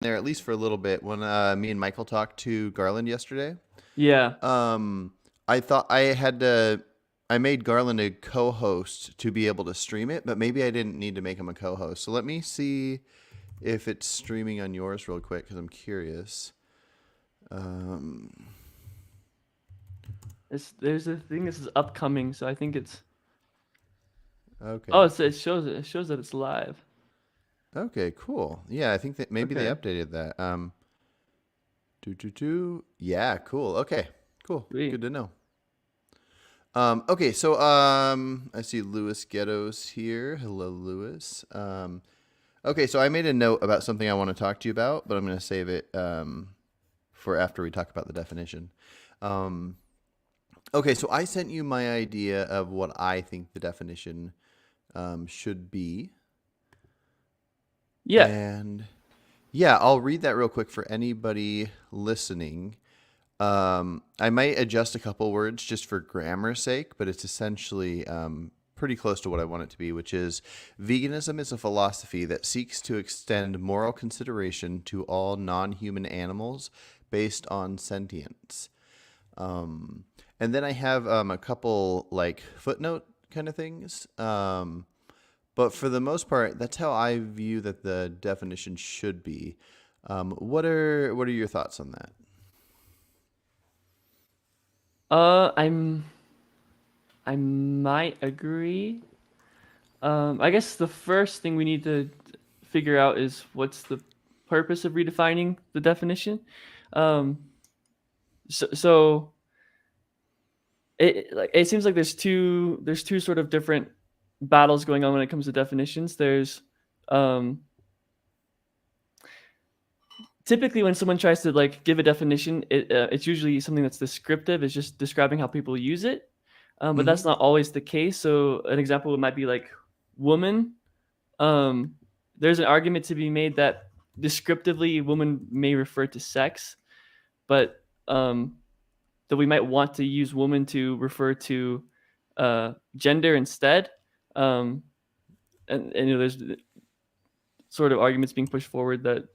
there at least for a little bit when me and Michael talked to Garland yesterday. Yeah. Um, I thought I made Garland a co-host to be able to stream it, but maybe I didn't need to make him a co-host. So let me see if it's streaming on yours real quick because I'm curious. Um, There's a thing. This is upcoming, so I think it's. Oh, okay. it shows that it's live. Okay, cool. Yeah, I think that maybe they Okay. updated that. Yeah, cool. Okay, cool. Sweet. Good to know. Okay, so I see Lewis Ghettos here. Hello, Lewis. Okay, so I made a note about something I want to talk to you about, but I'm going to save it for after we talk about the definition. Um, okay, so I sent you my idea of what I think the definition should be, Yeah. and yeah, I'll read that real quick for anybody listening. I might adjust a couple words just for grammar's sake, but it's essentially pretty close to what I want it to be, which is veganism is a philosophy that seeks to extend moral consideration to all non human animals based on sentience. Um, and then I have a couple like footnote kind of things. But for the most part, that's how I view that the definition should be. What are your thoughts on that? I'm. I might agree. I guess the first thing we need to figure out is what's the purpose of redefining the definition. Um, so it seems like there's two sort of different battles going on when it comes to definitions. There's um, typically when someone tries to like give a definition, it's usually something that's descriptive. It's just describing how people use it, but Mm-hmm. that's not always the case. So an example might be like woman. Um, there's an argument to be made that descriptively, woman may refer to sex, but that we might want to use woman to refer to gender instead. Um, and there's sort of arguments being pushed forward that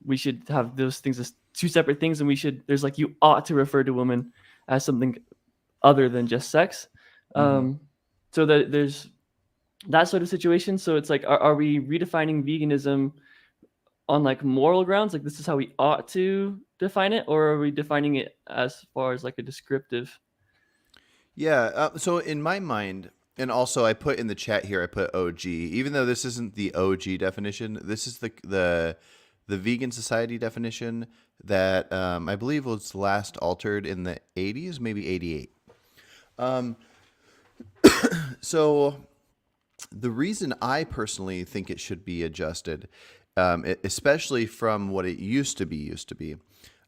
we should have those things as two separate things, and there's like you ought to refer to woman as something other than just sex. Mm-hmm. Um, so that there's that sort of situation. So it's like, are we redefining veganism on like moral grounds, like this is how we ought to define it, or are we defining it as far as like a descriptive? Yeah. So in my mind, and also I put in the chat here, I put OG. Even though this isn't the OG definition, this is the Vegan Society definition that I believe was last altered in the 80s, maybe 88. Um, so the reason I personally think it should be adjusted, especially from what it used to be,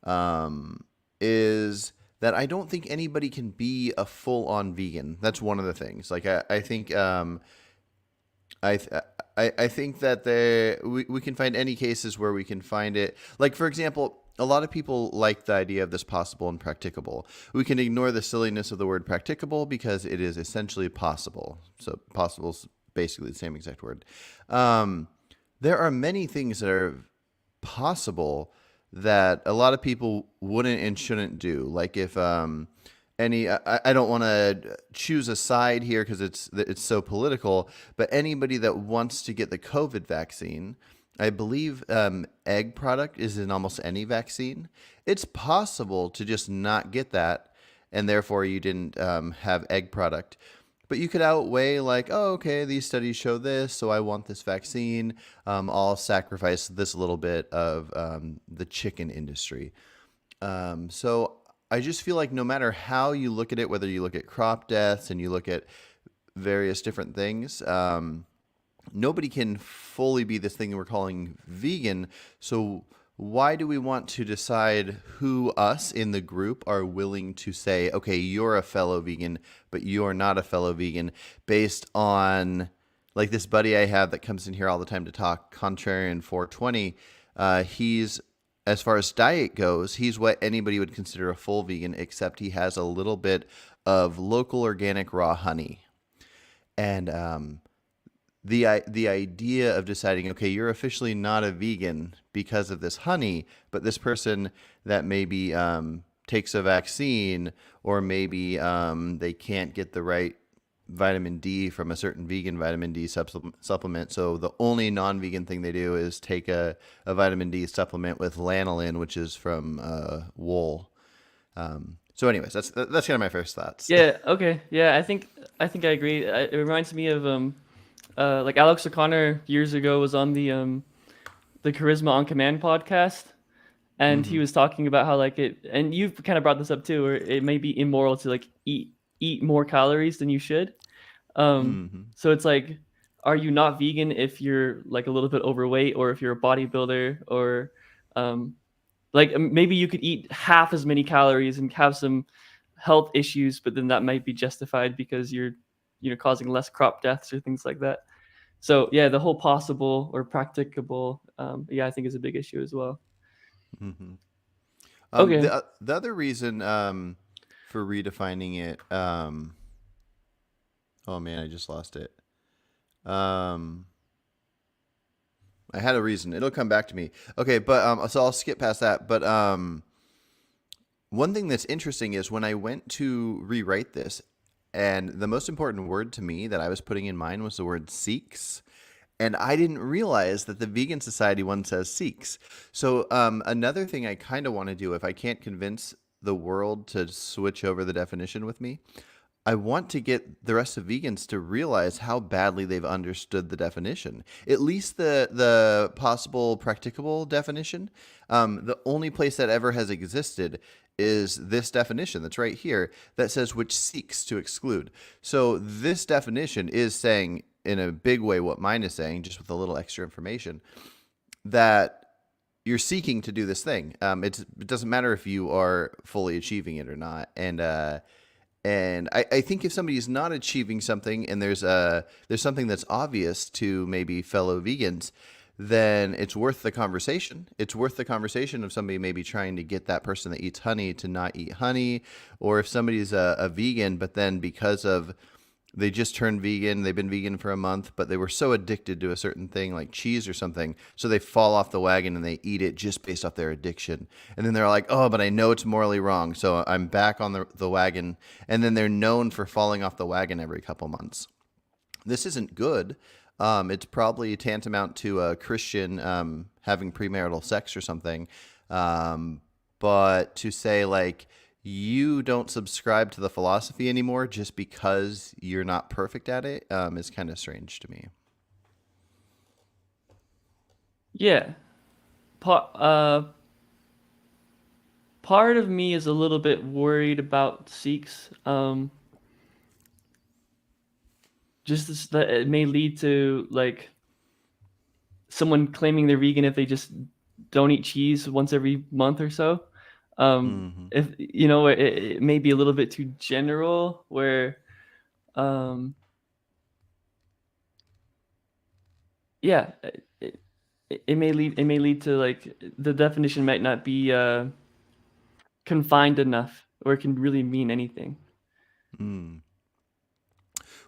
um, is that I don't think anybody can be a full-on vegan. That's one of the things. Like I think I, th- I think that we can find any cases where we can find it. Like for example, a lot of people like the idea of this possible and practicable. We can ignore the silliness of the word practicable because it is essentially possible. So possible is basically the same exact word. Um, there are many things that are possible that a lot of people wouldn't and shouldn't do. Like if I don't want to choose a side here because it's so political, but anybody that wants to get the COVID vaccine, I believe egg product is in almost any vaccine. It's possible to just not get that, and therefore you didn't have egg product. But you could outweigh like, oh, okay, these studies show this, so I want this vaccine. I'll sacrifice this little bit of the chicken industry. So I just feel like no matter how you look at it, whether you look at crop deaths and you look at various different things, nobody can fully be this thing that we're calling vegan. So why do we want to decide who us in the group are willing to say, okay, you're a fellow vegan, but you're not a fellow vegan based on like this buddy I have that comes in here all the time to talk, Contrarian 420. He's as far as diet goes, he's what anybody would consider a full vegan, except he has a little bit of local organic raw honey. And the idea of deciding, okay, you're officially not a vegan because of this honey, but this person that maybe takes a vaccine, or maybe they can't get the right vitamin D from a certain vegan vitamin D supplement. So the only non-vegan thing they do is take a vitamin D supplement with lanolin, which is from wool. So anyways, that's kind of my first thoughts. Yeah. Okay. Yeah. I think I agree. It reminds me of like Alex O'Connor years ago was on the Charisma on Command podcast, and he Hmm. was talking about how like it, and you've kind of brought this up too, where it may be immoral to like eat more calories than you should. Hmm. So it's like, are you not vegan if you're like a little bit overweight, or if you're a bodybuilder, or um, like maybe you could eat half as many calories and have some health issues, but then that might be justified because you're, causing less crop deaths or things like that. So yeah, the whole possible or practicable, yeah, I think is a big issue as well. Hmm. Okay. The other reason for redefining it, oh man, I just lost it. Um, I had a reason. It'll come back to me. Okay, but so I'll skip past that. But one thing that's interesting is when I went to rewrite this, and the most important word to me that I was putting in mine was the word Sikhs. And I didn't realize that the Vegan Society one says Sikhs. So another thing I kind of want to do, if I can't convince the world to switch over the definition with me, I want to get the rest of vegans to realize how badly they've understood the definition. At least the possible practicable definition. The only place that ever has existed is this definition that's right here that says which seeks to exclude. So this definition is saying in a big way what mine is saying, just with a little extra information, that you're seeking to do this thing. It doesn't matter if you are fully achieving it or not. And I think if somebody is not achieving something, and there's something that's obvious to maybe fellow vegans, then it's worth the conversation. It's worth the conversation of somebody maybe trying to get that person that eats honey to not eat honey, or if somebody's a vegan, but then because of they just turned vegan, they've been vegan for a month, but they were so addicted to a certain thing like cheese or something, so they fall off the wagon and they eat it just based off their addiction. And then they're like, oh, but I know it's morally wrong, so I'm back on the wagon. And then they're known for falling off the wagon every couple months. This isn't good. It's probably tantamount to a Christian having premarital sex or something. But to say, like, you don't subscribe to the philosophy anymore just because you're not perfect at it is kind of strange to me. Yeah. Part of me is a little bit worried about Sikhs. That it may lead to like someone claiming they're vegan if they just don't eat cheese once every month or so. Hmm. If it may be a little bit too general, where um, yeah, it may lead to like the definition might not be confined enough, or it can really mean anything. Mm.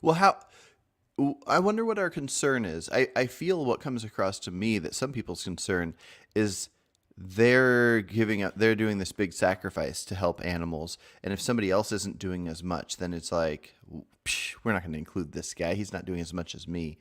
Well, how I wonder what our concern is. I feel what comes across to me that some people's concern is they're giving up, they're doing this big sacrifice to help animals. And if somebody else isn't doing as much, then it's like, psh, we're not going to include this guy. He's not doing as much as me.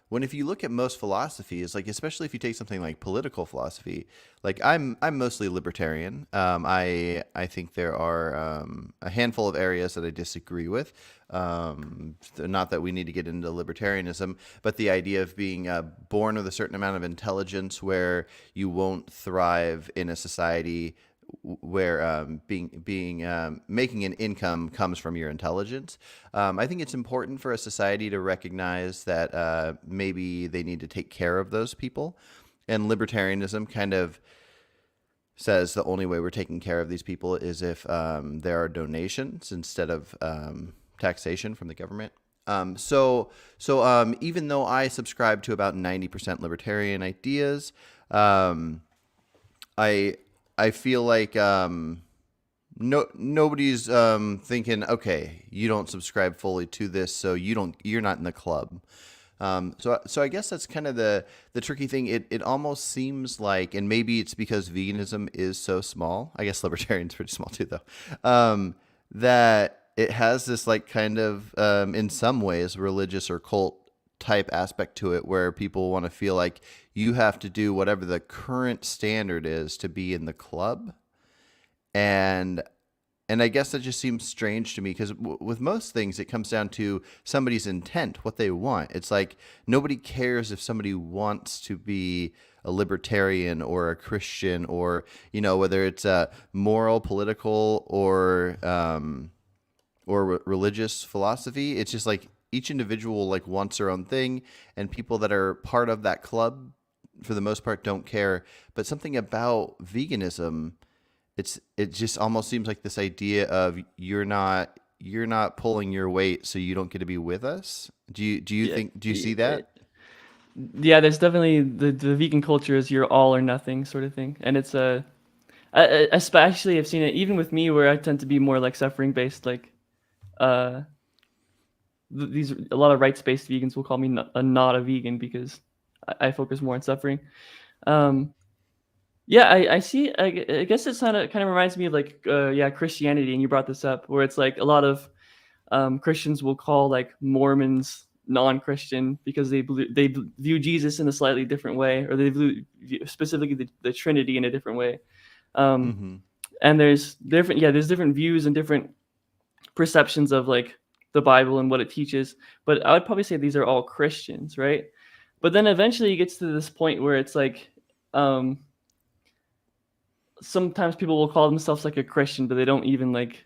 When if you look at most philosophies, like especially if you take something like political philosophy, like I'm mostly libertarian. I think there are a handful of areas that I disagree with. Not that we need to get into libertarianism, but the idea of being born with a certain amount of intelligence where you won't thrive in a society where being making an income comes from your intelligence. I think it's important for a society to recognize that maybe they need to take care of those people, and libertarianism kind of says the only way we're taking care of these people is if there are donations instead of taxation from the government. So even though I subscribe to about 90% libertarian ideas, um, I feel like nobody's thinking, okay, you don't subscribe fully to this, so you're not in the club. So I guess that's kind of the tricky thing. It almost seems like, and maybe it's because veganism is so small. I guess libertarian's pretty small too, though. That it has this like kind of in some ways religious or cult type aspect to it, where people want to feel like you have to do whatever the current standard is to be in the club, and and I guess that just seems strange to me because with most things, it comes down to somebody's intent, what they want. It's like nobody cares if somebody wants to be a libertarian or a Christian, or, whether it's a moral, political, or religious philosophy. It's just like each individual like wants their own thing, and people that are part of that club, for the most part, don't care. But something about veganism, it just almost seems like this idea of you're not pulling your weight, so you don't get to be with us. Do you Yeah, think, do you see that? yeah. There's definitely the vegan culture is you're all or nothing sort of thing, and it's especially I've seen it even with me where I tend to be more like suffering based, like uh these a lot of rights based vegans will call me not a vegan because I focus more on suffering. Um, yeah, I see. I guess it's kind of reminds me of like yeah, Christianity, and you brought this up where it's like a lot of Christians will call like Mormons non-Christian because they view Jesus in a slightly different way, or they view specifically the Trinity in a different way. Um, Mm-hmm. and there's different views and different perceptions of like the Bible and what it teaches. But I would probably say these are all Christians, right? But then eventually it gets to this point where it's like um, sometimes people will call themselves like a Christian, but they don't even like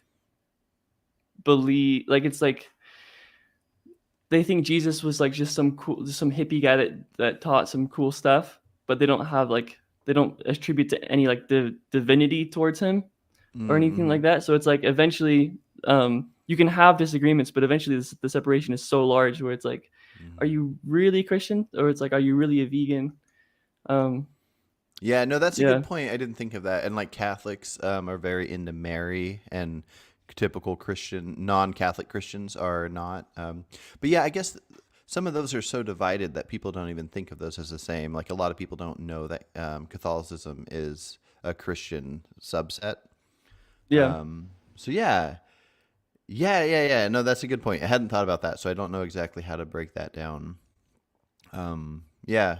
believe. Like it's like they think Jesus was like just some hippie guy that taught some cool stuff, but they don't attribute to any like divinity towards him or anything Mm-hmm. like that. So it's like eventually you can have disagreements, but eventually the separation is so large where it's like, are Mm-hmm. you really a Christian, or it's like, are you really a vegan? Um, Yeah, no, that's a good yeah, point. I didn't think of that. And like Catholics are very into Mary, and typical Christian, non-Catholic Christians are not. But yeah, I guess some of those are so divided that people don't even think of those as the same. Like a lot of people don't know that Catholicism is a Christian subset. yeah, So yeah, yeah. No, that's a good point. I hadn't thought about that, so I don't know exactly how to break that down. Yeah.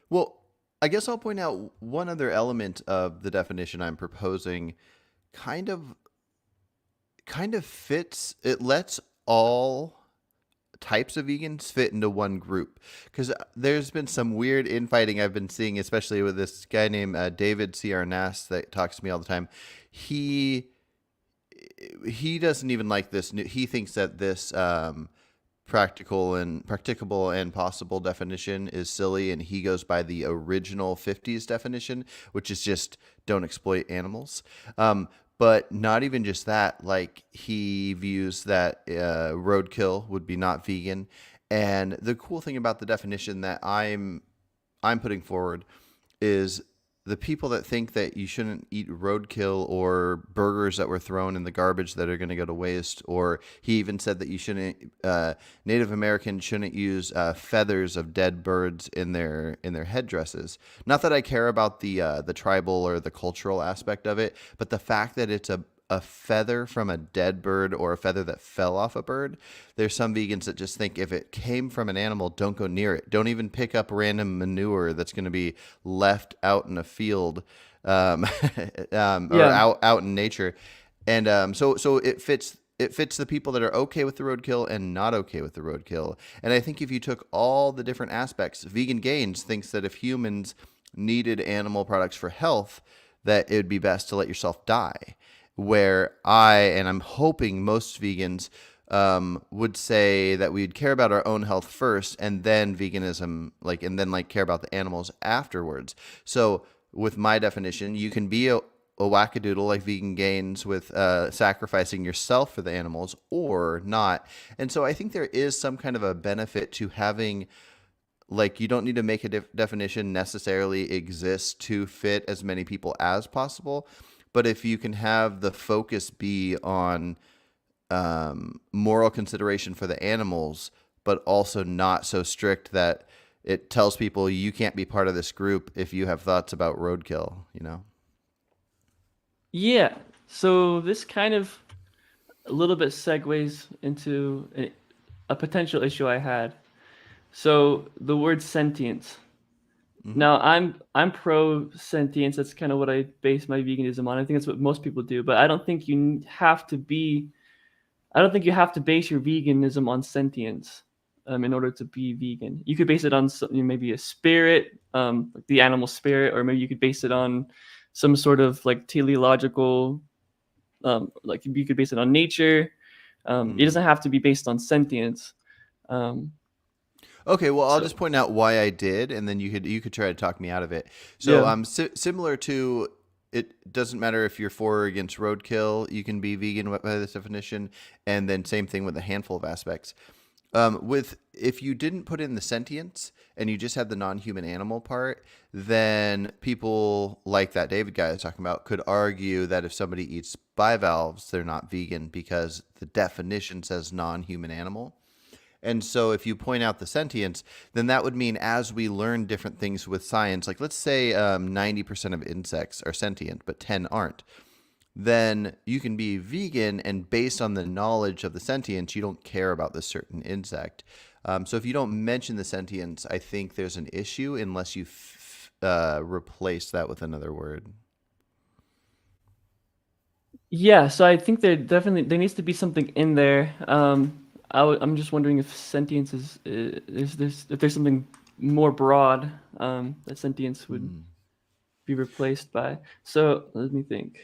Well, I guess I'll point out one other element of the definition I'm proposing kind of fits. It lets all types of vegans fit into one group, because there's been some weird infighting I've been seeing, especially with this guy named David C.R. Nass that talks to me all the time. He doesn't even like this. He thinks that this practicable and possible definition is silly, and he goes by the original 50s definition, which is just don't exploit animals. But not even just that, like he views that roadkill would be not vegan. And the cool thing about the definition that I'm putting forward is the people that think that you shouldn't eat roadkill or burgers that were thrown in the garbage that are going to go to waste, or he even said that you shouldn't Native Americans shouldn't use feathers of dead birds in their headdresses. Not that I care about the tribal or the cultural aspect of it, but the fact that it's a feather from a dead bird, or a feather that fell off a bird. There's some vegans that just think if it came from an animal, don't go near it. Don't even pick up random manure that's going to be left out in a field, um, or yeah, out in nature. And so it fits the people that are okay with the roadkill and not okay with the roadkill. And I think if you took all the different aspects, Vegan Gains thinks that if humans needed animal products for health, that it would be best to let yourself die. Where and I'm hoping most vegans would say that we'd care about our own health first, and then veganism, and then care about the animals afterwards. So with my definition, you can be a wackadoodle like Vegan Gains with sacrificing yourself for the animals, or not. And so I think there is some kind of a benefit to having, you don't need to make a definition necessarily exist to fit as many people as possible. But if you can have the focus be on moral consideration for the animals, but also not so strict that it tells people you can't be part of this group if you have thoughts about roadkill, you know? Yeah. So this kind of a little bit segues into a potential issue I had. So the word sentience. Hmm. Now I'm pro sentience. That's kind of what I base my veganism on. I think that's what most people do, but I don't think you have to be. I don't think you have to base your veganism on sentience in order to be vegan. You could base it on maybe a spirit, like the animal spirit, or maybe you could base it on some sort of like teleological, like you could base it on nature. It Mm. doesn't have to be based on sentience. Um, Okay, well, I'll so just point out why I did, and then you could try to talk me out of it. So, yeah, similar to it doesn't matter if you're for or against roadkill, you can be vegan by this definition, and then same thing with a handful of aspects. With if you didn't put in the sentience and you just had the non-human animal part, then people like that David guy I was talking about could argue that if somebody eats bivalves, they're not vegan because the definition says non-human animal. And so if you point out the sentience, then that would mean as we learn different things with science, like let's say 90% of insects are sentient, but 10 aren't, then you can be vegan and based on the knowledge of the sentience, you don't care about this certain insect. So if you don't mention the sentience, I think there's an issue unless you replace that with another word. yeah. So I think there needs to be something in there. I'm just wondering if sentience is there's if there's something more broad that sentience would Hmm. be replaced by. So let me think.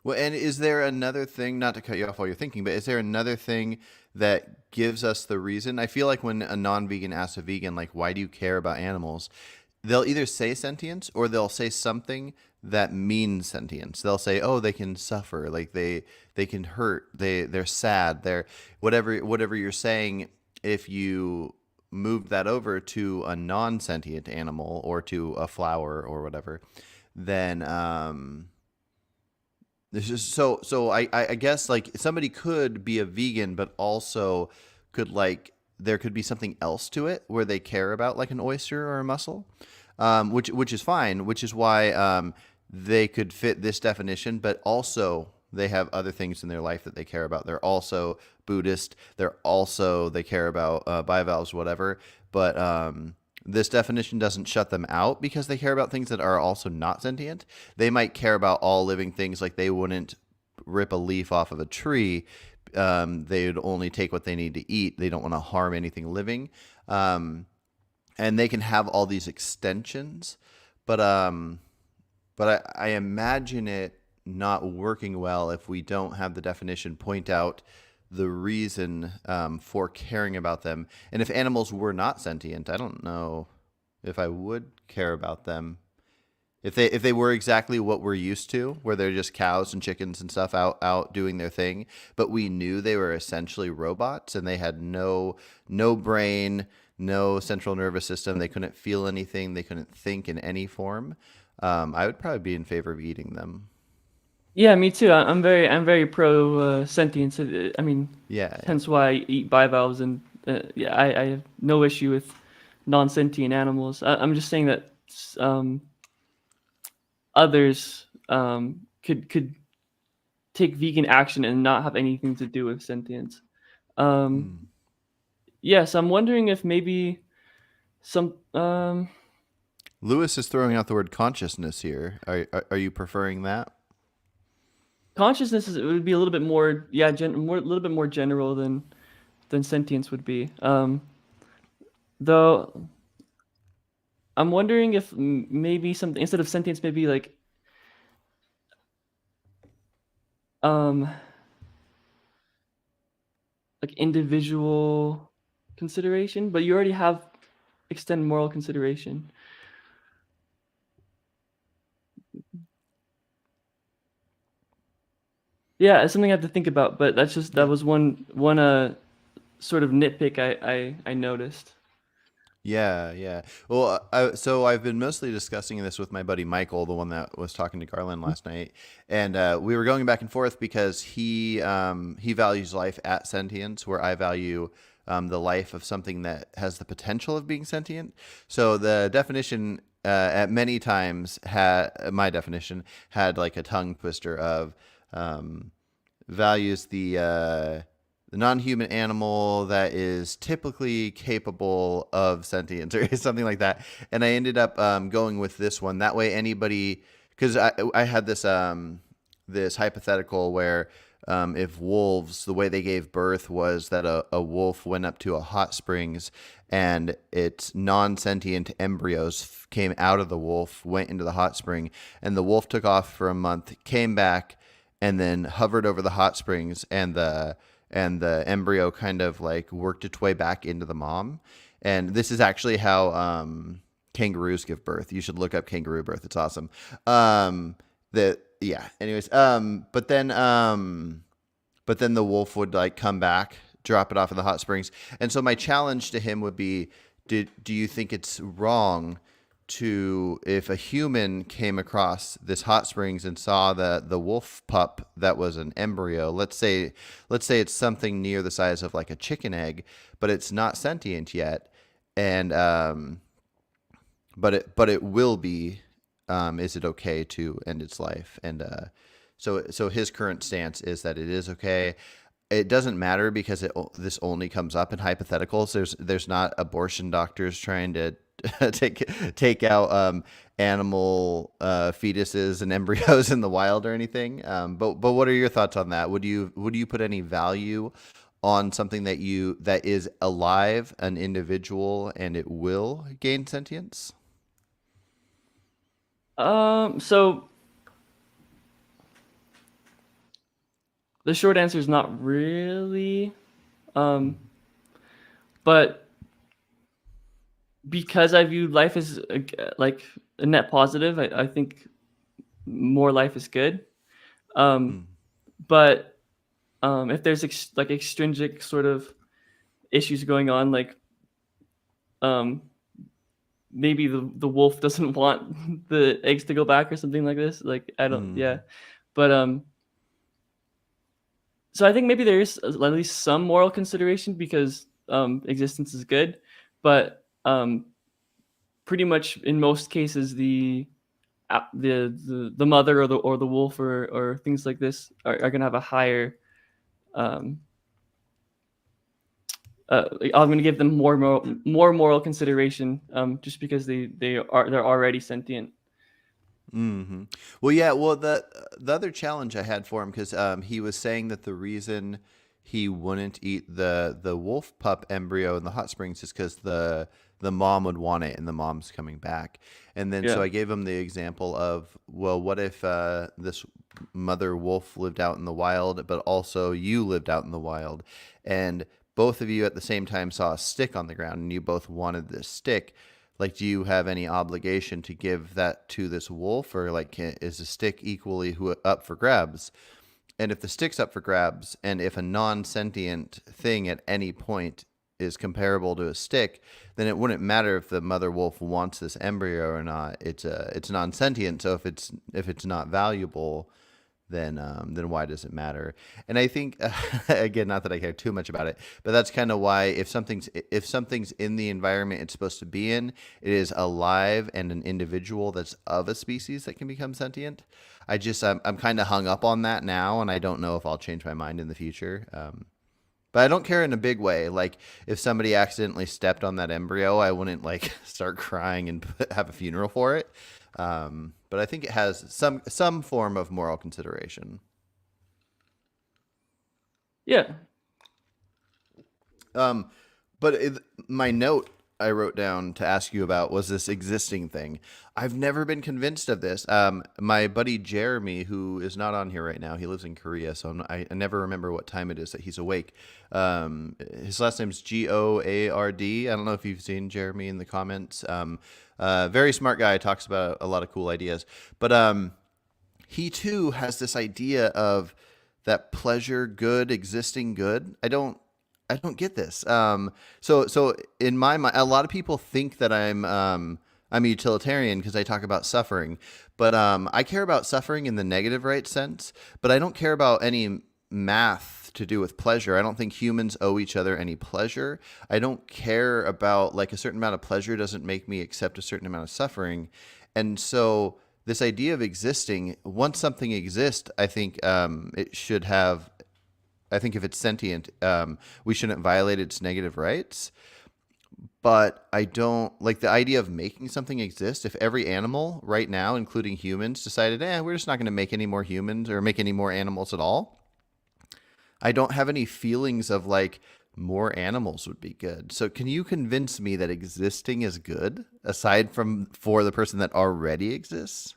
Well, and is there another thing, not to cut you off while you're thinking, but is there another thing that gives us the reason? I feel like when a non vegan asks a vegan, like, why do you care about animals? They'll either say sentience or they'll say something that means sentience. They'll say, oh, they can suffer, like they can hurt, they're sad, they're whatever you're saying, if you move that over to a non sentient animal or to a flower or whatever, then this is so I guess like somebody could be a vegan but also could like there could be something else to it where they care about like an oyster or a mussel, which is fine, which is why they could fit this definition, but also they have other things in their life that they care about. They're also Buddhist. They care about bivalves, whatever. But this definition doesn't shut them out because they care about things that are also not sentient. They might care about all living things, like they wouldn't rip a leaf off of a tree. They would only take what they need to eat. They don't want to harm anything living. And they can have all these extensions, but I imagine it not working well if we don't have the definition point out the reason for caring about them. And if animals were not sentient, I don't know if I would care about them. If they were exactly what we're used to, where they're just cows and chickens and stuff out doing their thing, but we knew they were essentially robots and they had no brain, no central nervous system, they couldn't feel anything, they couldn't think in any form, I would probably be in favor of eating them. Yeah, me too. I'm very pro sentience. I mean, Yeah, yeah. hence why I eat bivalves, and yeah, I have no issue with non-sentient animals. I'm just saying that um, others could take vegan action and not have anything to do with sentience. Um, Hmm. yes, I'm wondering if maybe some Lewis is throwing out the word consciousness here. Are you preferring that? consciousness it would be a little bit more, yeah, a little bit more general than sentience would be. Though I'm wondering if maybe something instead of sentience, maybe um like individual consideration, but you already have extend moral consideration. Yeah, it's something I have to think about, but that Yeah. was one sort of nitpick I noticed. Yeah, yeah. Well, so I've been mostly discussing this with my buddy Michael, the one that was talking to Garland last night, and we were going back and forth because he values life at sentience, where I value the life of something that has the potential of being sentient. So the definition at many times had my definition had like a tongue twister of um, values the non-human animal that is typically capable of sentience or something like that. And I ended up going with this one. That way, anybody, because I had this hypothetical where if wolves, the way they gave birth was that a wolf went up to a hot springs and its non-sentient embryos came out of the wolf, went into the hot spring, and the wolf took off for a month, came back, and then hovered over the hot springs, and the embryo kind of like worked its way back into the mom. And this is actually how kangaroos give birth. You should look up kangaroo birth. It's awesome. The yeah. Anyways, but then the wolf would like come back, drop it off in the hot springs. And so my challenge to him would be, do you think it's wrong to, if a human came across this hot springs and saw the wolf pup that was an embryo, let's say it's something near the size of like a chicken egg, but it's not sentient yet, and but it will be, is it okay to end its life? And so his current stance is that it is okay. It doesn't matter because this only comes up in hypotheticals. There's not abortion doctors trying to take out animal fetuses and embryos in the wild or anything. But what are your thoughts on that? Would you put any value on something that is alive, an individual, and it will gain sentience? So the short answer is not really. But because I view life as like a net positive, I think more life is good. Mm. But if there's like extrinsic sort of issues going on, like um, maybe the wolf doesn't want the eggs to go back or something like this. Like I don't, yeah. Mm. But so I think maybe there is at least some moral consideration because existence is good, but pretty much in most cases the mother or the wolf or things like this are going to have a higher um, I'm going to give them more moral consideration just because they're already sentient. Hmm. Well, yeah. Well, the other challenge I had for him, because he was saying that the reason he wouldn't eat the wolf pup embryo in the hot springs is because the mom would want it, and the mom's coming back. And then so Yeah. I gave him the example of, well, what if this mother wolf lived out in the wild, but also you lived out in the wild, and both of you at the same time saw a stick on the ground, and you both wanted this stick. Like, do you have any obligation to give that to this wolf, or like, is the stick equally up for grabs? And if the stick's up for grabs, and if a non-sentient thing at any point is comparable to a stick, then it wouldn't matter if the mother wolf wants this embryo or not. It's non-sentient, so if it's not valuable, then why does it matter? And I think again, not that I care too much about it, but that's kind of why if something's in the environment it's supposed to be in, it is alive and an individual that's of a species that can become sentient. I'm kind of hung up on that now, and I don't know if I'll change my mind in the future. But I don't care in a big way. Like, if somebody accidentally stepped on that embryo, I wouldn't like start crying and have a funeral for it. But I think it has some form of moral consideration. Yeah. But my note I wrote down to ask you about was this existing thing. I've never been convinced of this. My buddy Jeremy, who is not on here right now, he lives in Korea, so I never remember what time it is that he's awake. His last name's Goard. I don't know if you've seen Jeremy in the comments. Very smart guy, talks about a lot of cool ideas. But he too has this idea of that pleasure good existing good. I don't get this. So in my mind, a lot of people think that I'm a utilitarian because I talk about suffering, but I care about suffering in the negative right sense, but I don't care about any math to do with pleasure. I don't think humans owe each other any pleasure. I don't care about like a certain amount of pleasure doesn't make me accept a certain amount of suffering. And so this idea of existing, once something exists, I think it should have I think if it's sentient, we shouldn't violate its negative rights. But I don't like the idea of making something exist. If every animal right now, including humans, decided, we're just not going to make any more humans or make any more animals at all, I don't have any feelings of like more animals would be good. So can you convince me that existing is good aside from for the person that already exists?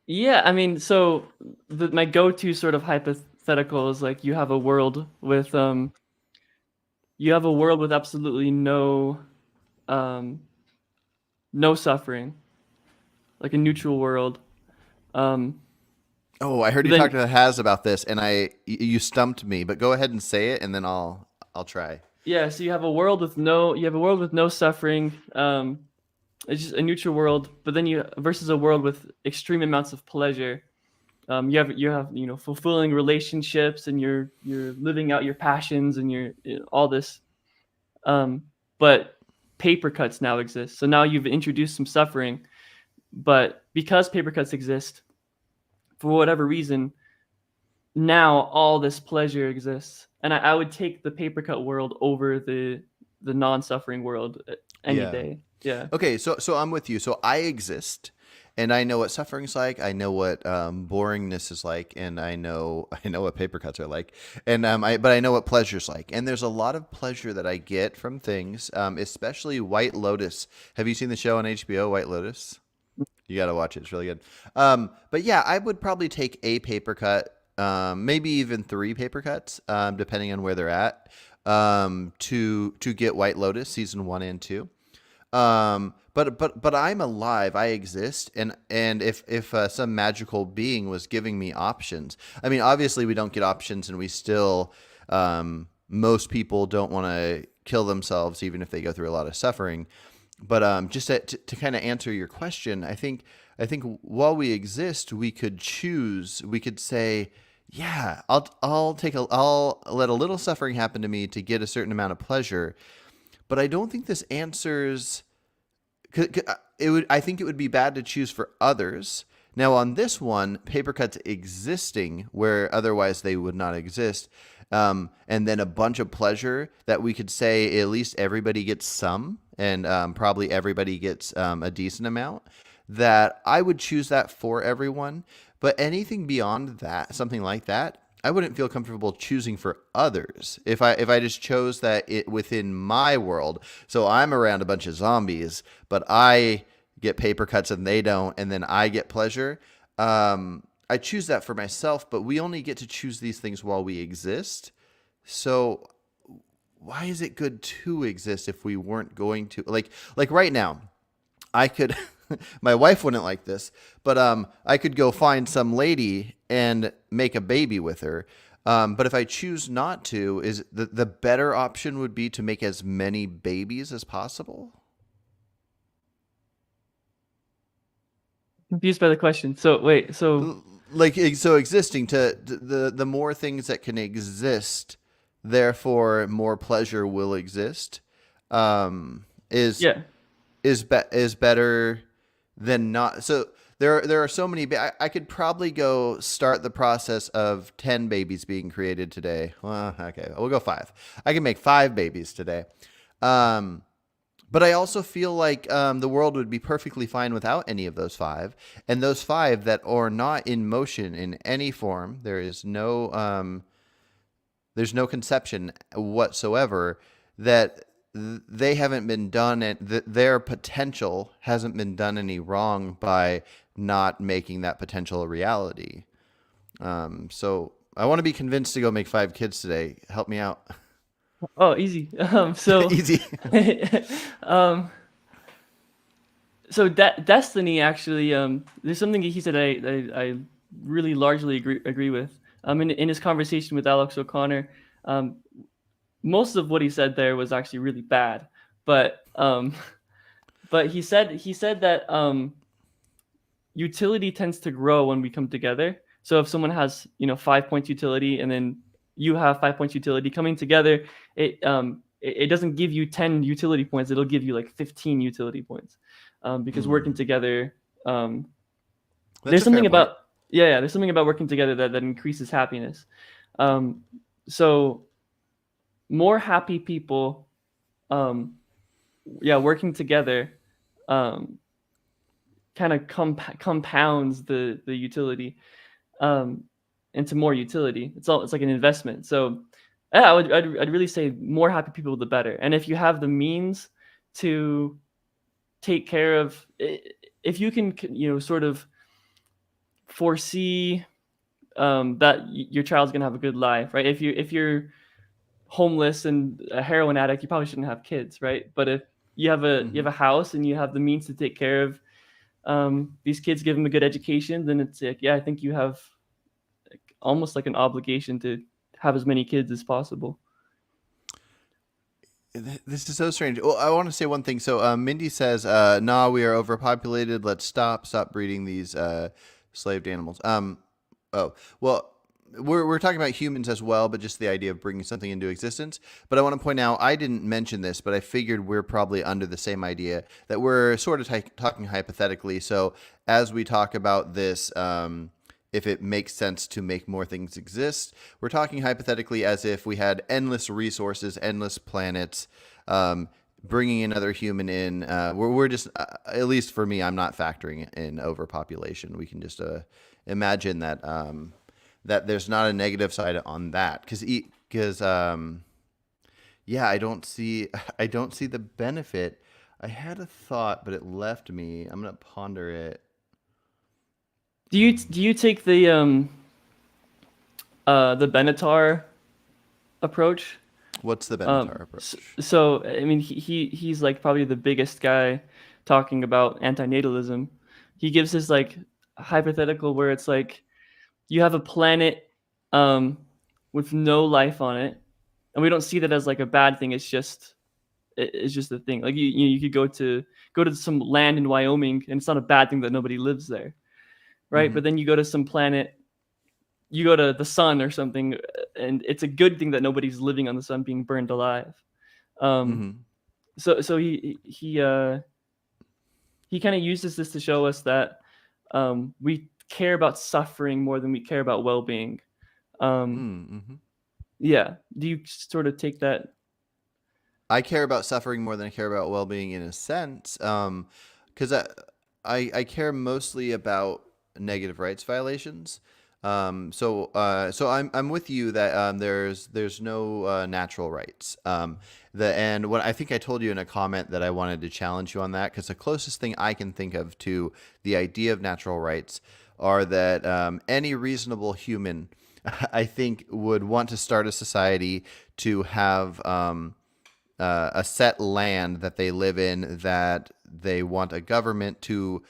Yeah, I mean, so my go-to sort of hypothetical is like you have a world with absolutely um no suffering, like a neutral world. Um Oh, I heard you talk then to Haz about this, and you stumped me. But go ahead and say it, and then I'll try. yeah, so you have a world with no suffering. It's just a neutral world, but then you versus a world with extreme amounts of pleasure. You have fulfilling relationships, and you're living out your passions, and all this. But paper cuts now exist, so now you've introduced some suffering. But because paper cuts exist, for whatever reason, now all this pleasure exists, and I would take the paper cut world over the non-suffering world any Yeah. day. Yeah. Okay, so I'm with you. So I exist, and I know what suffering's like. I know what boringness is like, and I know what paper cuts are like, and but I know what pleasure's like. And there's a lot of pleasure that I get from things, especially White Lotus. Have you seen the show on HBO, White Lotus? You got to watch it. It's really good. But yeah, I would probably take a paper cut, maybe even three paper cuts, depending on where they're at, to get White Lotus season 1 and 2. But I'm alive. I exist, and if some magical being was giving me options, I mean, obviously we don't get options, and we still most people don't want to kill themselves, even if they go through a lot of suffering. But just to kind of answer your question, I think while we exist, we could choose. We could say, yeah, I'll let a little suffering happen to me to get a certain amount of pleasure. But I don't think this answers. I think it would be bad to choose for others. Now on this one, paper cuts existing where otherwise they would not exist, and then a bunch of pleasure that we could say at least everybody gets some, and probably everybody gets a decent amount. That I would choose that for everyone, but anything beyond that, something like that, I wouldn't feel comfortable choosing for others if I just chose that it within my world. So I'm around a bunch of zombies, but I get paper cuts and they don't, and then I get pleasure. I choose that for myself, but we only get to choose these things while we exist. So why is it good to exist if we weren't going to like right now? I could my wife wouldn't like this, but I could go find some lady and make a baby with her. But if I choose not to, is the better option would be to make as many babies as possible? Confused by the question. So wait, so So existing to the more things that can exist, therefore more pleasure will exist. Is yeah. is better than not. So there are so many. I could probably go start the process of 10 babies being created today. Well, okay, we'll go 5. I can make 5 babies today. But I also feel like the world would be perfectly fine without any of those 5. And those 5 that are not in motion in any form, there's no conception whatsoever that they haven't been done, and their potential hasn't been done any wrong by not making that potential a reality. So I want to be convinced to go make 5 kids today. Help me out. Oh, easy. Easy. Um, so that destiny actually, there's something he said I really largely agree with. In his conversation with Alex O'Connor, um, most of what he said there was actually really bad, but he said that utility tends to grow when we come together. So if someone has 5 points utility and then you have 5 points utility coming together, it doesn't give you 10 utility points. It'll give you like 15 utility points because working together. That's There's a fair something point. about yeah, there's something about working together that increases happiness. So more happy people, working together, um, kind of compounds the utility into more utility. It's like an investment. So yeah, I'd really say more happy people the better. And if you have the means to take care of, if you can sort of foresee that your child's gonna have a good life, right? If you're homeless and a heroin addict, you probably shouldn't have kids, right? But if you have a house and you have the means to take care of these kids, give them a good education, then it's like, yeah, I think you have almost like an obligation to have as many kids as possible. This is so strange. Well, I want to say one thing. So Mindy says, "Nah, we are overpopulated. Let's stop breeding these slaved animals." Oh, well, we're talking about humans as well, but just the idea of bringing something into existence. But I want to point out, I didn't mention this, but I figured we're probably under the same idea that we're sort of talking hypothetically. So as we talk about this, if it makes sense to make more things exist, we're talking hypothetically as if we had endless resources, endless planets. Bringing another human in, we're just, at least for me, I'm not factoring in overpopulation. We can just imagine that that there's not a negative side on that, because I don't see the benefit. I had a thought, but it left me. I'm gonna ponder it. Do you take the Benatar approach? What's the Benatar approach? So I mean, he's like probably the biggest guy talking about antinatalism. He gives this like hypothetical where it's like you have a planet um, with no life on it, and we don't see that as like a bad thing. It's just a thing. Like you could go to some land in Wyoming, and it's not a bad thing that nobody lives there, right? Mm-hmm. But then you go to some planet, you go to the sun or something, and it's a good thing that nobody's living on the sun being burned alive. Um, Mm-hmm. so he kind of uses this to show us that we care about suffering more than we care about well-being. Um, Mm-hmm. yeah. Do you sort of take that? I care about suffering more than I care about well-being in a sense, because I care mostly about negative rights violations. So I'm with you that there's no natural rights. And what I think I told you in a comment that I wanted to challenge you on that, because the closest thing I can think of to the idea of natural rights are that any reasonable human, I think, would want to start a society to have a set land that they live in, that they want a government to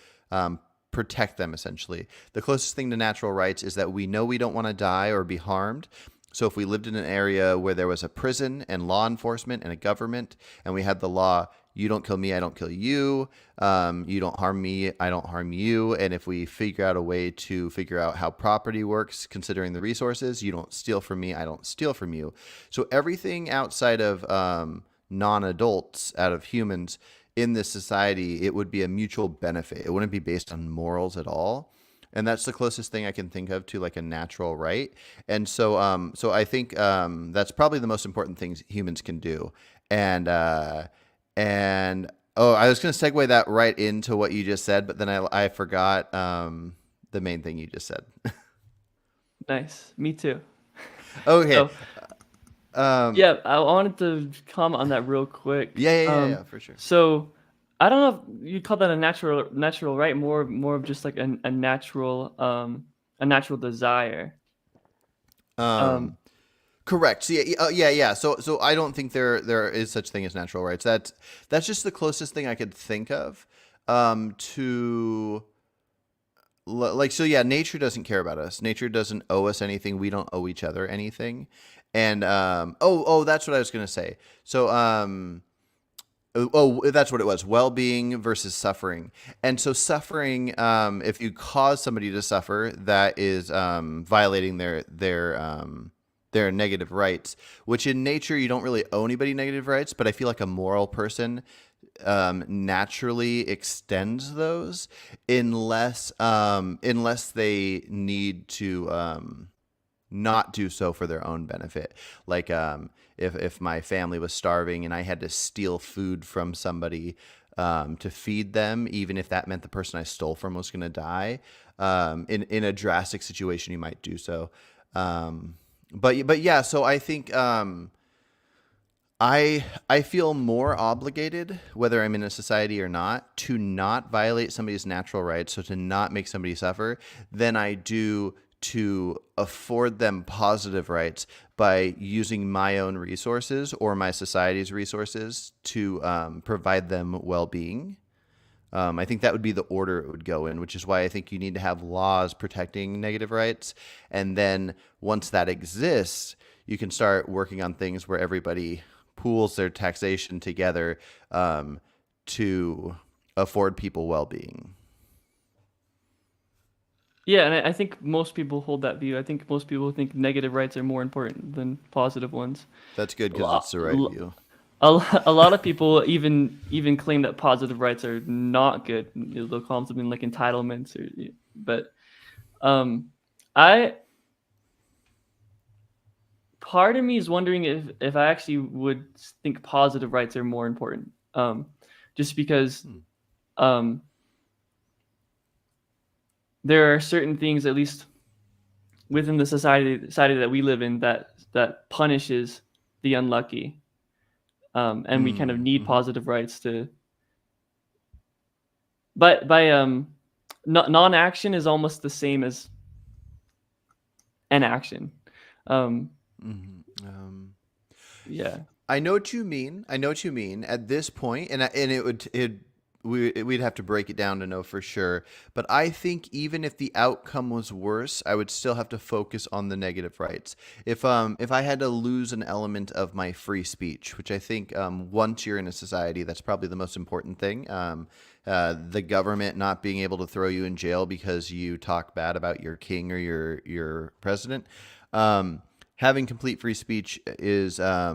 protect them, essentially. The closest thing to natural rights is that we know we don't want to die or be harmed. So if we lived in an area where there was a prison and law enforcement and a government, and we had the law, you don't kill me, I don't kill you, you don't harm me, I don't harm you. And if we figure out a way to figure out how property works, considering the resources, you don't steal from me, I don't steal from you. So everything outside of non-adults, out of humans in this society, it would be a mutual benefit. It wouldn't be based on morals at all. And that's the closest thing I can think of to like a natural right. And so I think that's probably the most important things humans can do. And oh, I was going to segue that right into what you just said, but then I forgot the main thing you just said. Nice. Me too. Okay. So yeah, I wanted to comment on that real quick. Yeah, for sure. So I don't know if you call that a natural right, more of just like a natural desire. Um, Um, Correct. So yeah. So I don't think there is such thing as natural rights. That's just the closest thing I could think of to like, so yeah, nature doesn't care about us. Nature doesn't owe us anything. We don't owe each other anything. And that's what I was gonna say. So that's what it was. Well-being versus suffering. And so suffering, if you cause somebody to suffer, that is violating their negative rights. Which in nature you don't really owe anybody negative rights, but I feel like a moral person naturally extends those unless they need to not do so for their own benefit. Like if my family was starving and I had to steal food from somebody to feed them, even if that meant the person I stole from was going to die, in a drastic situation, you might do so. But yeah, so I think I feel more obligated, whether I'm in a society or not, to not violate somebody's natural rights, so to not make somebody suffer, than I do to afford them positive rights by using my own resources or my society's resources to provide them well-being. I think that would be the order it would go in, which is why I think you need to have laws protecting negative rights. And then once that exists, you can start working on things where everybody pools their taxation together to afford people well-being. Yeah, and I think most people hold that view. I think most people think negative rights are more important than positive ones. That's good A because lot, it's the right view. a lot of people even claim that positive rights are not good. They'll call them something like entitlements, but I part of me is wondering if I actually would think positive rights are more important. Just because there are certain things, at least within the society that we live in, that punishes the unlucky, and we kind of need positive rights to. But by non-action is almost the same as inaction. Yeah. I know what you mean. At this point, and we'd have to break it down to know for sure. But I think even if the outcome was worse, I would still have to focus on the negative rights. If I had to lose an element of my free speech, which I think once you're in a society, that's probably the most important thing. The government not being able to throw you in jail because you talk bad about your king or your president. Having complete free speech is, I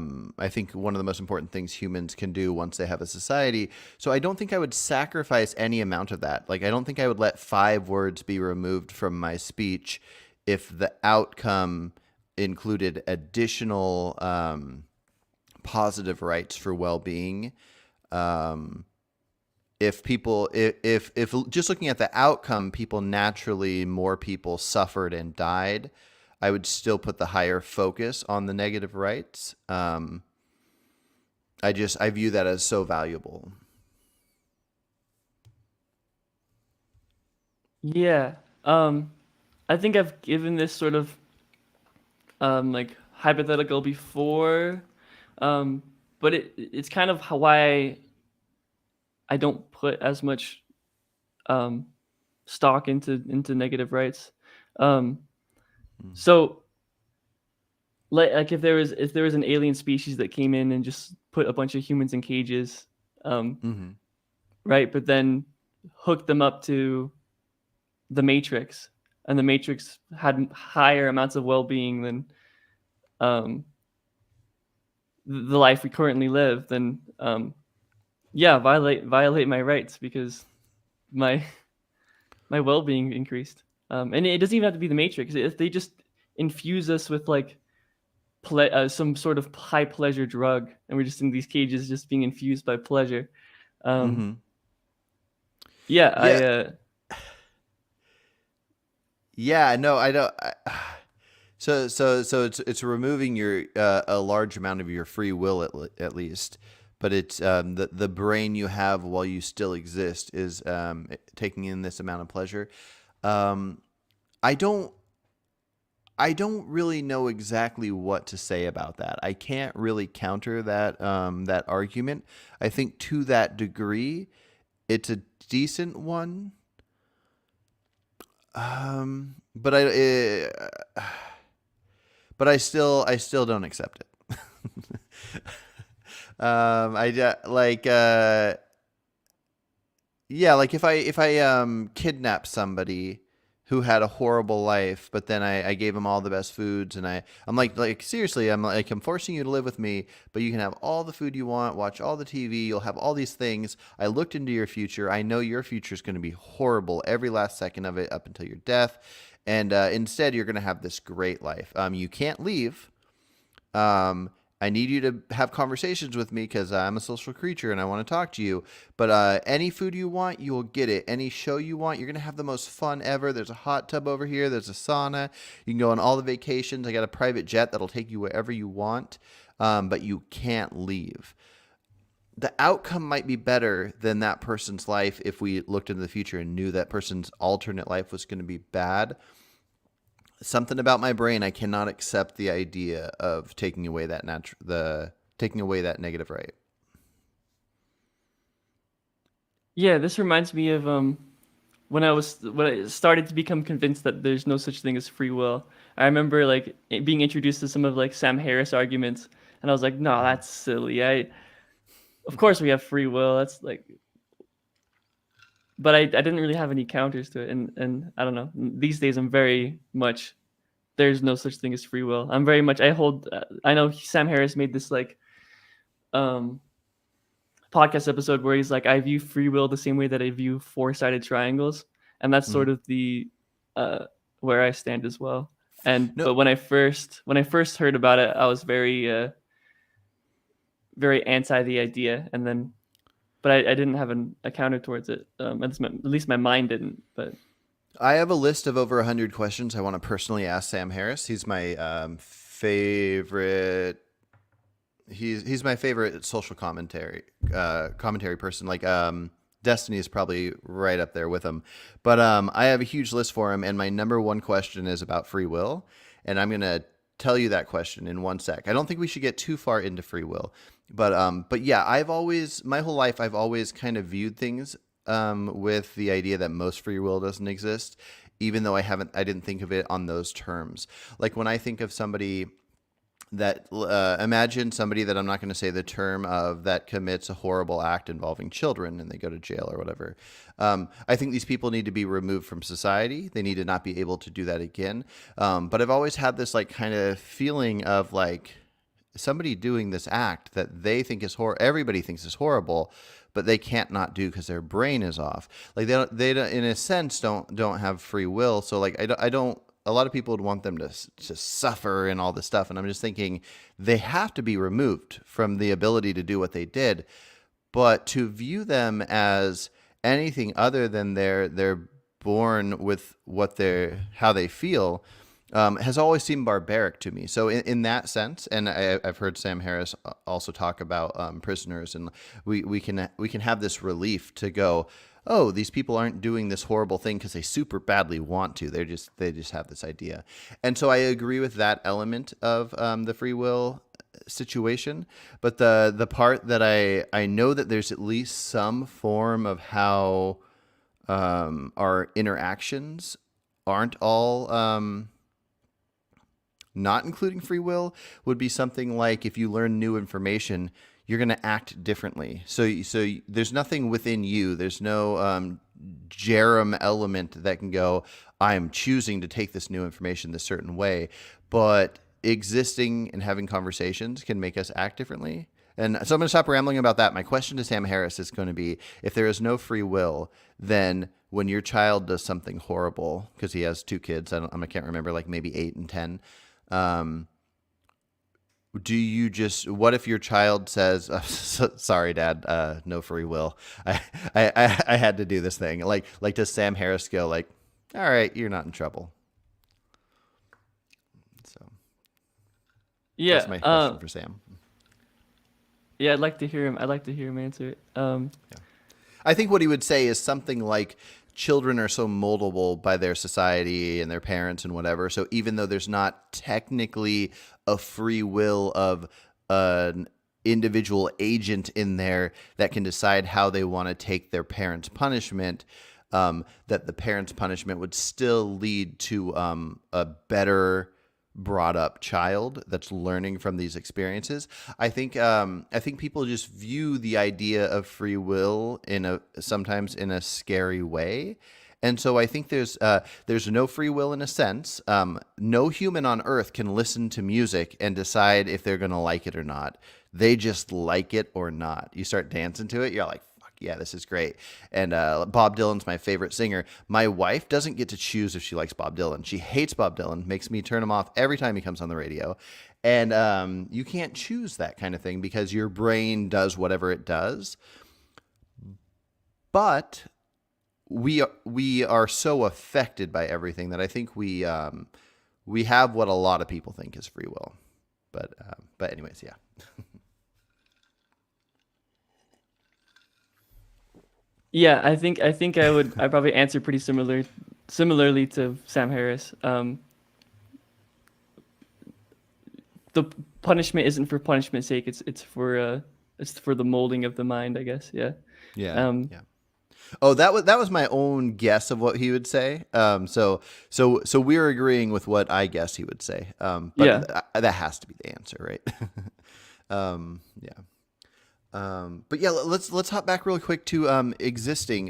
think, one of the most important things humans can do once they have a society. So I don't think I would sacrifice any amount of that. Like, I don't think I would let 5 words be removed from my speech if the outcome included additional positive rights for well-being. If just looking at the outcome, more people suffered and died, I would still put the higher focus on the negative rights. I view that as so valuable. Yeah. I think I've given this sort of like hypothetical before, but it's kind of why I don't put as much stock into negative rights. So like if there was an alien species that came in and just put a bunch of humans in cages, right, but then hooked them up to the Matrix, and the Matrix had higher amounts of well-being than the life we currently live, then yeah, violate my rights because my well-being increased. And it doesn't even have to be the Matrix. If they just infuse us with like some sort of high pleasure drug, and we're just in these cages just being infused by pleasure. Yeah. Yeah, no, I don't. So it's removing your a large amount of your free will at least, but it's the brain you have while you still exist is taking in this amount of pleasure. I don't really know exactly what to say about that. I can't really counter that that argument. I think to that degree, it's a decent one. But I still don't accept it. Like yeah, like if I kidnap somebody who had a horrible life, but then I gave him all the best foods, and I'm like seriously, I'm forcing you to live with me, but you can have all the food you want, watch all the TV, you'll have all these things. I looked into your future. I know your future is going to be horrible every last second of it up until your death, and instead you're going to have this great life. You can't leave. Um, I need you to have conversations with me because I'm a social creature and I want to talk to you. But any food you want, you will get it. Any show you want, you're going to have the most fun ever. There's a hot tub over here. There's a sauna. You can go on all the vacations. I got a private jet that'll take you wherever you want, but you can't leave. The outcome might be better than that person's life if we looked into the future and knew that person's alternate life was going to be bad. Something about my brain, I cannot accept the idea of taking away that negative right. Yeah, this reminds me of when I started to become convinced that there's no such thing as free will. I remember like being introduced to some of like Sam Harris arguments, and I was like, no, that's silly. Of course we have free will. That's like, but I didn't really have any counters to it, and I don't know. These days I'm very much there's no such thing as free will. I'm very much I know Sam Harris made this like um podcast episode where he's like, I view free will the same way that I view four-sided triangles, and that's Mm. sort of the uh, where I stand as well. And No, but when I first heard about it, I was very anti the idea, and then but I didn't have a counter towards it. At least my mind didn't. But I have a list of over 100 questions I want to personally ask Sam Harris. He's my favorite. He's my favorite social commentary person. Like Destiny is probably right up there with him. But I have a huge list for him, and my number one question is about free will, and I'm gonna tell you that question in one sec. I don't think we should get too far into free will, but yeah, my whole life I've always kind of viewed things with the idea that most free will doesn't exist, even though I didn't think of it on those terms. Like when I think of somebody that imagine somebody that I'm not going to say the term of that commits a horrible act involving children and they go to jail or whatever. I think these people need to be removed from society. They need to not be able to do that again. But I've always had this like kind of feeling of like somebody doing this act that they think is everybody thinks is horrible, but they can't not do because their brain is off. Like they don't, in a sense don't have free will. So like I don't. A lot of people would want them to suffer and all this stuff, and I'm just thinking they have to be removed from the ability to do what they did. But to view them as anything other than they're born with how they feel has always seemed barbaric to me. So in that sense, and I've heard Sam Harris also talk about prisoners, and we can have this relief to go, oh, these people aren't doing this horrible thing because they super badly want to. They just have this idea. And so I agree with that element of the free will situation. But the part that I know that there's at least some form of how our interactions aren't all not including free will would be something like if you learn new information, you're going to act differently. So there's nothing within you. There's no Jerem element that can go, I'm choosing to take this new information this certain way. But existing and having conversations can make us act differently. And so I'm going to stop rambling about that. My question to Sam Harris is going to be, if there is no free will, then when your child does something horrible, because he has two kids, I can't remember, like maybe 8 and 10, do you what if your child says, sorry, Dad, no free will. I had to do this thing. Like does Sam Harris go like, all right, you're not in trouble? So that's my question for Sam. Yeah, I'd like to hear him. I'd like to hear him answer it. Yeah. I think what he would say is something like, children are so moldable by their society and their parents and whatever. So even though there's not technically a free will of an individual agent in there that can decide how they want to take their parents' punishment, that the parent's punishment would still lead to a better brought up child that's learning from these experiences. I think people just view the idea of free will sometimes in a scary way. And so I think there's no free will in a sense. No human on earth can listen to music and decide if they're going to like it or not. They just like it or not. You start dancing to it, you're like, fuck yeah, this is great. And Bob Dylan's my favorite singer. My wife doesn't get to choose if she likes Bob Dylan. She hates Bob Dylan, makes me turn him off every time he comes on the radio. And you can't choose that kind of thing because your brain does whatever it does. But we are so affected by everything that I think we have what a lot of people think is free will. But anyways, yeah. Yeah, I'd probably answer pretty similarly to Sam Harris. The punishment isn't for punishment's sake. It's for the molding of the mind, I guess. Yeah. Yeah. Yeah. Oh, that was my own guess of what he would say. So we're agreeing with what I guess he would say. But Yeah. that has to be the answer, right? Yeah. But yeah, let's hop back really quick to existing.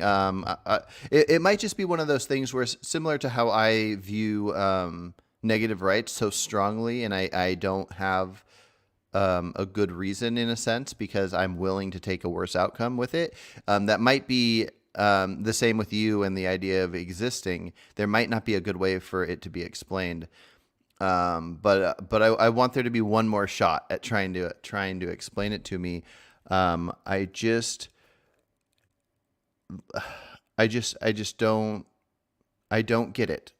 It might just be one of those things where, similar to how I view negative rights so strongly, and I don't have a good reason in a sense because I'm willing to take a worse outcome with it. That might be the same with you and the idea of existing. There might not be a good way for it to be explained. But I want there to be one more shot at trying to explain it to me. I just don't get it.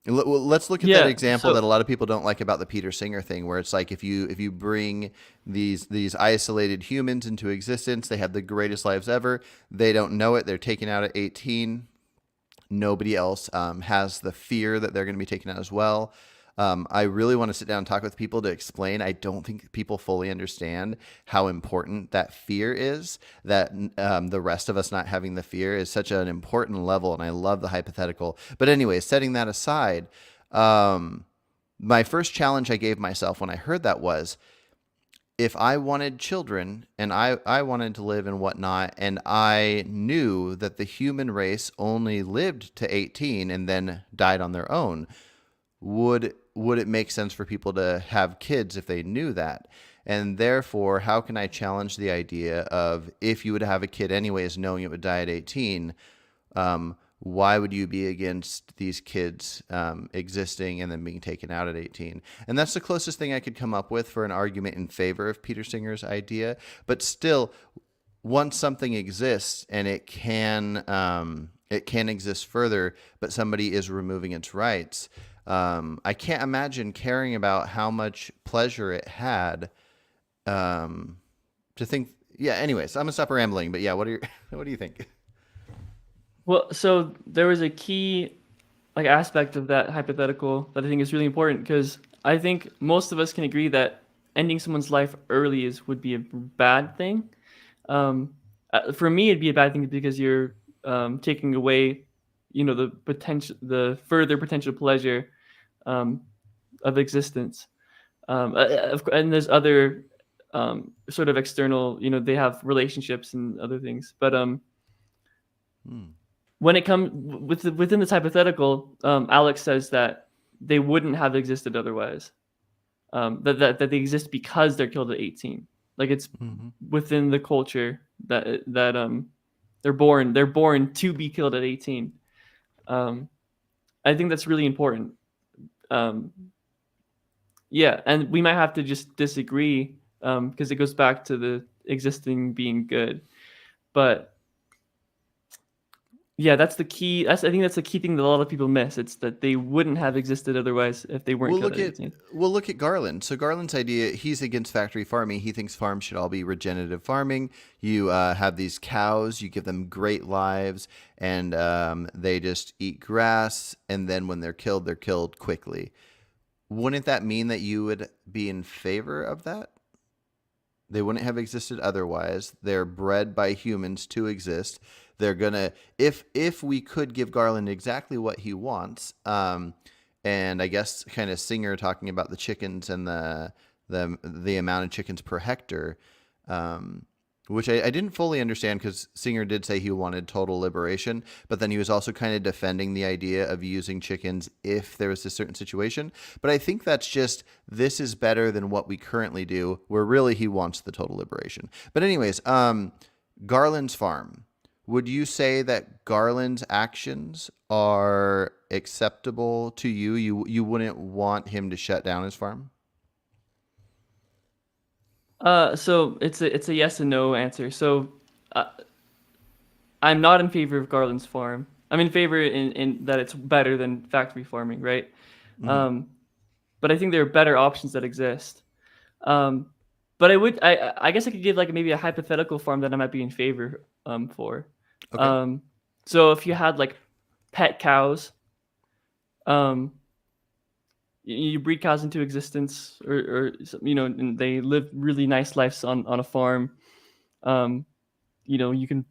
Let's look at that Yeah. example So that a lot of people don't like about the Peter Singer thing, where it's like if you bring these isolated humans into existence, they have the greatest lives ever. They don't know it. They're taken out at 18. Nobody else has the fear that they're going to be taken out as well. I really want to sit down and talk with people to explain. I don't think people fully understand how important that fear is, that the rest of us not having the fear is such an important level, and I love the hypothetical. But anyway, setting that aside, my first challenge I gave myself when I heard that was, if I wanted children and I wanted to live and whatnot, and I knew that the human race only lived to 18 and then died on their own, would it make sense for people to have kids if they knew that? And therefore, how can I challenge the idea of, if you would have a kid anyways, knowing it would die at 18, why would you be against these kids existing and then being taken out at 18? And that's the closest thing I could come up with for an argument in favor of Peter Singer's idea. But still, once something exists and it can exist further, but somebody is removing its rights, I can't imagine caring about how much pleasure it had. To think, yeah. Anyways, I'm gonna stop rambling. But yeah, what do you think? Well, so there was a key aspect of that hypothetical that I think is really important, because I think most of us can agree that ending someone's life early would be a bad thing. For me, it'd be a bad thing because you're taking away, the further potential pleasure of existence. And there's other sort of external, they have relationships and other things, but when it comes within this hypothetical, Alex says that they wouldn't have existed otherwise. That they exist because they're killed at 18. Like, it's within the culture that they're born to be killed at 18. I think that's really important. Yeah, and we might have to just disagree because it goes back to the existing being good. But yeah, that's the key. I think that's the key thing that a lot of people miss. It's that they wouldn't have existed otherwise if they weren't killed at 18. We'll look at Garland. So Garland's idea, he's against factory farming. He thinks farms should all be regenerative farming. You have these cows, you give them great lives, and they just eat grass, and then when they're killed quickly. Wouldn't that mean that you would be in favor of that? They wouldn't have existed otherwise. They're bred by humans to exist. They're gonna, if we could give Garland exactly what he wants, and I guess kind of Singer talking about the chickens and the amount of chickens per hectare, um, which I didn't fully understand because Singer did say he wanted total liberation, but then he was also kind of defending the idea of using chickens if there was a certain situation. But I think that's just, this is better than what we currently do, where really he wants the total liberation. But anyways, Garland's farm. Would you say that Garland's actions are acceptable to you? You wouldn't want him to shut down his farm? So it's a yes and no answer. So uh, I'm not in favor of Garland's farm. I'm in favor in that it's better than factory farming, right? Mm-hmm. Um, but I think there are better options that exist. Um, but I guess I could give like maybe a hypothetical farm that I might be in favor for. Okay. Um, so if you had like pet cows, um, you breed cows into existence, or and they live really nice lives on a farm. Um, you can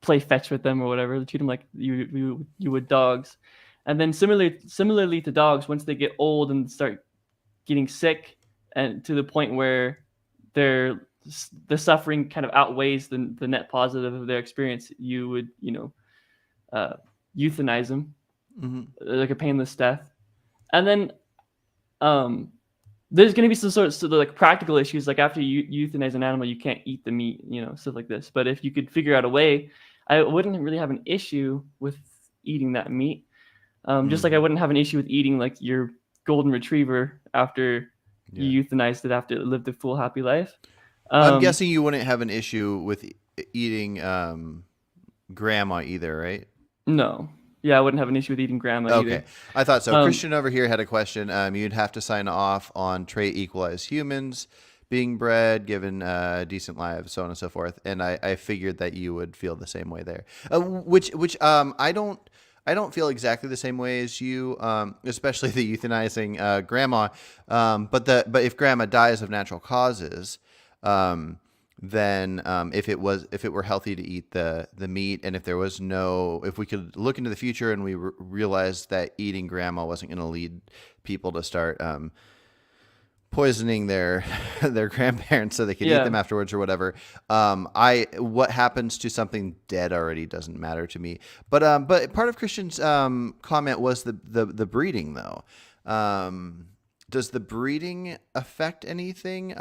play fetch with them or whatever. Treat them like you would dogs. And then similarly to dogs, once they get old and start getting sick, and to the point where their the suffering kind of outweighs the net positive of their experience, you would uh, euthanize them, Mm-hmm. like a painless death. And then um, there's going to be some sort of like practical issues, like after you euthanize an animal, you can't eat the meat, stuff like this. But if you could figure out a way, I wouldn't really have an issue with eating that meat. Just like I Mm-hmm. wouldn't have an issue with eating like your golden retriever after Yeah. you euthanized it after it lived a full happy life. I'm Um, guessing you wouldn't have an issue with eating grandma either, right? no, yeah, I wouldn't have an issue with eating grandma Okay, either. I thought so. Um, Christian over here had a question. You'd have to sign off on trait equalized humans being bred, given decent lives, so on and so forth. And I figured that you would feel the same way there. Which I don't feel exactly the same way as you, especially the euthanizing grandma. But if grandma dies of natural causes, um, then if it were healthy to eat the meat, and if we could look into the future and we realized that eating grandma wasn't going to lead people to start poisoning their their grandparents so they could eat them yeah, afterwards or whatever. I what happens to something dead already doesn't matter to me. But part of Christian's comment was the breeding though. Does the breeding affect anything?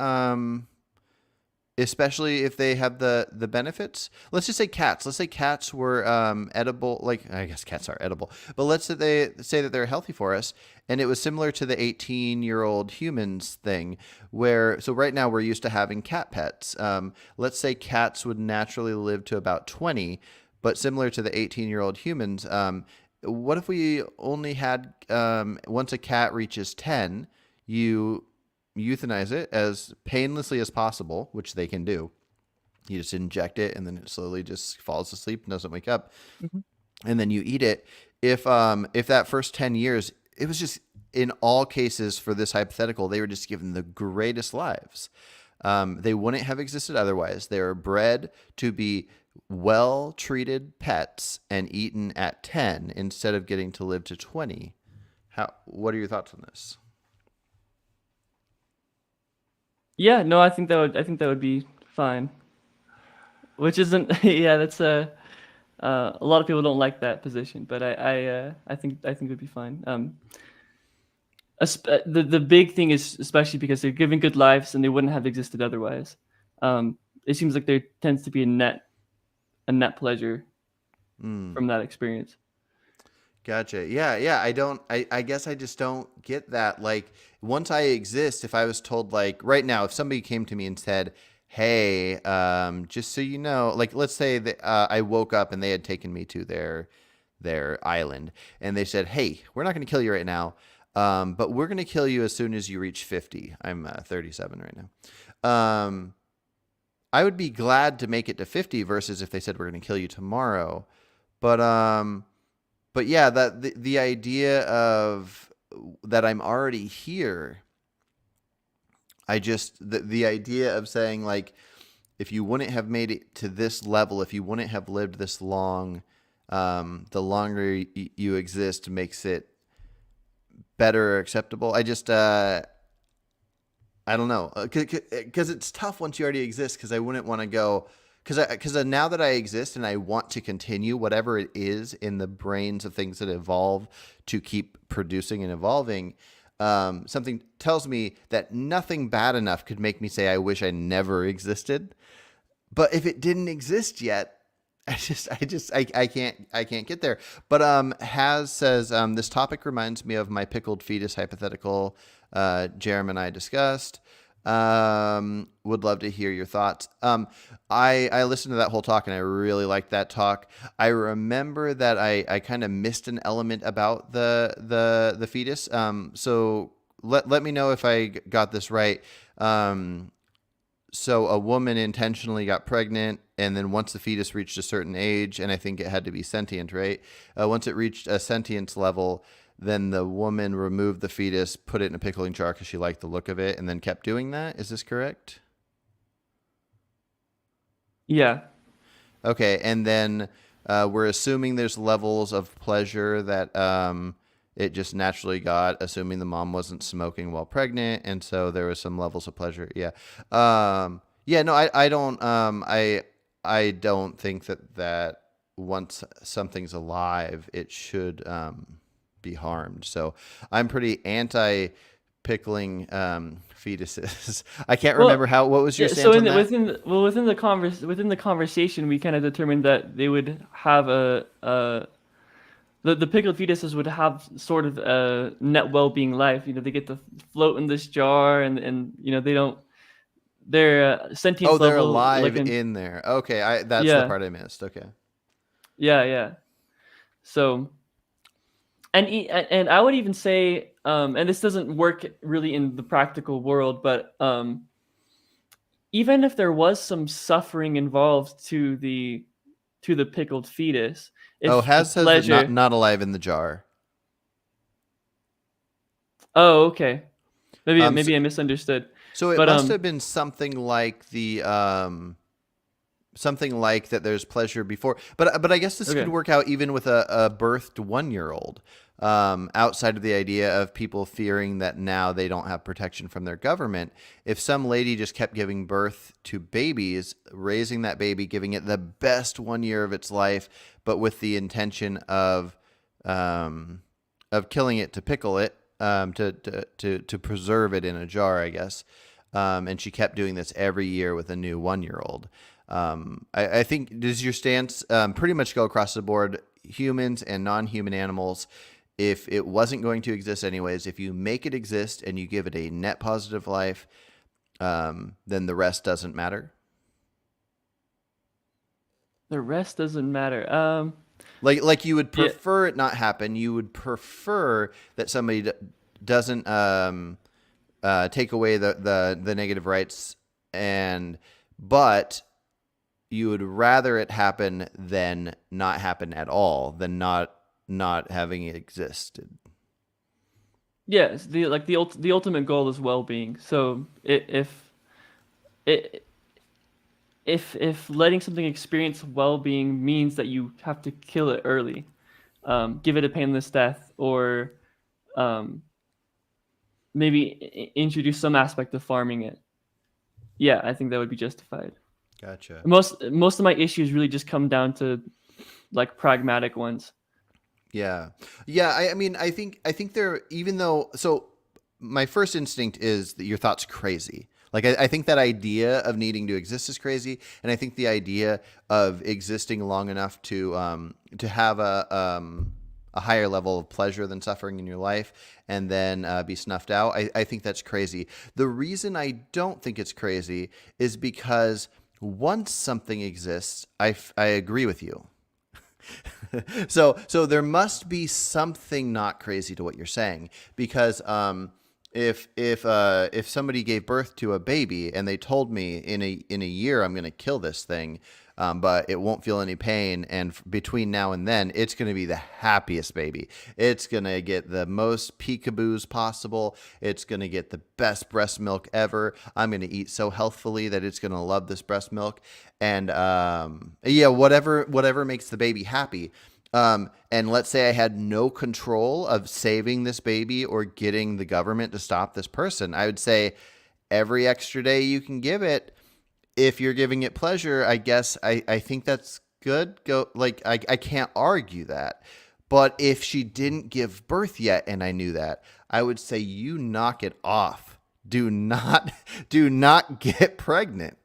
Especially if they have the benefits. Let's just say cats. Let's say cats were edible. Like, I guess cats are edible, but let's say that they're healthy for us, and it was similar to the 18-year-old humans thing, where so right now we're used to having cat pets. Let's say cats would naturally live to about 20, but similar to the 18-year-old humans. What if we only had once a cat reaches 10, you euthanize it as painlessly as possible, which they can do. You just inject it and then it slowly just falls asleep and doesn't wake up. Mhm. And then you eat it. If that first 10 years, it was just in all cases for this hypothetical, they were just given the greatest lives. They wouldn't have existed otherwise. They were bred to be well treated pets and eaten at 10 instead of getting to live to 20. What are your thoughts on this? yeah, no, I think that would be fine. Which isn't, yeah, that's a lot of people don't like that position, but I think it would be fine. The big thing is, especially because they're giving good lives and they wouldn't have existed otherwise. It seems like there tends to be a net pleasure Mm. from that experience. Gotcha. Yeah, yeah. I guess I just don't get that. Like, once I exist, if I was told, like, right now, if somebody came to me and said, hey, just so you know, like, let's say that I woke up and they had taken me to their island and they said, hey, we're not going to kill you right now, but we're going to kill you as soon as you reach 50. I'm 37 right now. I would be glad to make it to 50 versus if they said we're going to kill you tomorrow. But but yeah, that the idea of that I'm already here, I just the idea of saying like, if you wouldn't have made it to this level, if you wouldn't have lived this long, the longer you exist makes it better or acceptable. I don't know, because it's tough once you already exist. Because I wouldn't want to go, because now that I exist and I want to continue whatever it is in the brains of things that evolve to keep producing and evolving. Something tells me that nothing bad enough could make me say I wish I never existed. But if it didn't exist yet, I can't get there. But Has says this topic reminds me of my pickled fetus hypothetical. Jerem and I discussed. Would love to hear your thoughts. I listened to that whole talk and I really liked that talk. I remember that I kind of missed an element about the fetus. So let me know if I got this right. So a woman intentionally got pregnant, and then once the fetus reached a certain age, and I think it had to be sentient, right? Once it reached a sentience level, then the woman removed the fetus, put it in a pickling jar because she liked the look of it, and then kept doing that. Is this correct? Yeah. Okay, and then we're assuming there's levels of pleasure that it just naturally got, assuming the mom wasn't smoking while pregnant, and so there was some levels of pleasure. Yeah, yeah. No, I don't think that once something's alive, it should be harmed. So I'm pretty anti pickling fetuses. I can't remember what was your Yeah, stance so on that? within the conversation, we kind of determined that they would have the pickled fetuses would have sort of a net well-being life. You know, they get to float in this jar, and you know they don't their Oh, sentience they're level alive like in in there. Okay, that's the yeah part I missed. Okay. yeah. So and I would even say and this doesn't work really in the practical world, but even if there was some suffering involved to the pickled fetus, Oh, if the Has says that pleasure. not alive in the jar. Oh, okay. So, Maybe I misunderstood. so it But must have been something like the something like that. There's pleasure before, but I guess this could okay. work out even with a birthed 1 year old. Outside of the idea of people fearing that now they don't have protection from their government, if some lady just kept giving birth to babies, raising that baby, giving it the best 1 year of its life, but with the intention of killing it to pickle it, to preserve it in a jar, I guess. And she kept doing this every year with a new 1 year old. I think, does your stance pretty much go across the board, humans and non-human animals? If it wasn't going to exist anyways, if you make it exist and you give it a net positive life, then the rest doesn't matter. The rest doesn't matter. Like you would Yeah, prefer it not happen. You would prefer that somebody doesn't take away the negative rights, but you would rather it happen than not happen at all, than not having it existed. yes. The ultimate goal is well-being. So I- if letting something experience well-being means that you have to kill it early, give it a painless death, or um, maybe introduce some aspect of farming it, yeah, I think that would be justified. Gotcha. Most of my issues really just come down to like pragmatic ones. Yeah. Yeah. I mean, I think there, even though, so my first instinct is that your thought's crazy. Like, I think that idea of needing to exist is crazy. And I think the idea of existing long enough to have a higher level of pleasure than suffering in your life and then be snuffed out, I think that's crazy. The reason I don't think it's crazy is because once something exists, I agree with you. So there must be something not crazy to what you're saying, because if somebody gave birth to a baby and they told me in a year I'm going to kill this thing, but it won't feel any pain. And between now and then, it's going to be the happiest baby. It's going to get the most peekaboos possible. It's going to get the best breast milk ever. I'm going to eat so healthfully that it's going to love this breast milk. And yeah, whatever makes the baby happy. And let's say I had no control of saving this baby or getting the government to stop this person. I would say every extra day you can give it, if you're giving it pleasure, I guess I think that's good. Go, like, I can't argue that. But if she didn't give birth yet and I knew that, I would say you knock it off. Do not get pregnant.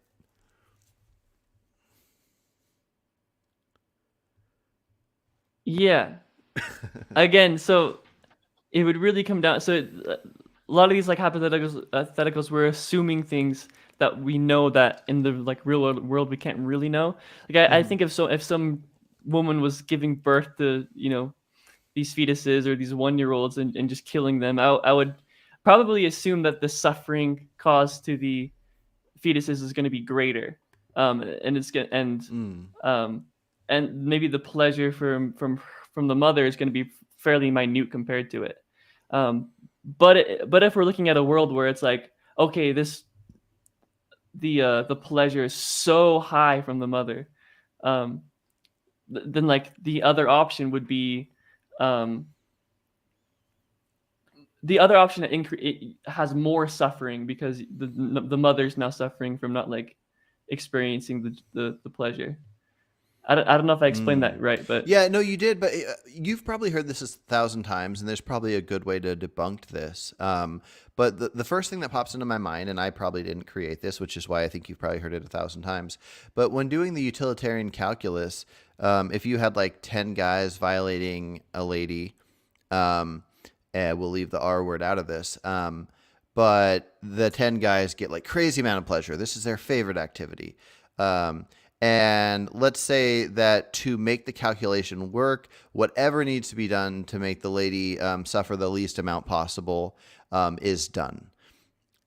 Yeah. Again, so it would really come down. So a lot of these like hypotheticals, we're assuming things that we know that in the like real world we can't really know. Like I think if some woman was giving birth to these fetuses or these 1-year-olds and just killing them, I would probably assume that the suffering caused to the fetuses is going to be greater, and it's going and maybe the pleasure from the mother is going to be fairly minute compared to it. But if we're looking at a world where it's like, okay, the pleasure is so high from the mother, then like the other option would be the other option that it has more suffering because the mother's now suffering from not like experiencing the pleasure. I don't know if I explained that right, but yeah, no, you did. But you've probably heard this 1,000 times, and there's probably a good way to debunk this. But the first thing that pops into my mind, and I probably didn't create this, which is why I think you've probably heard it 1,000 times. But when doing the utilitarian calculus, if you had like 10 guys violating a lady, we'll leave the R word out of this. But the 10 guys get like crazy amount of pleasure. This is their favorite activity. And let's say that to make the calculation work, whatever needs to be done to make the lady suffer the least amount possible is done.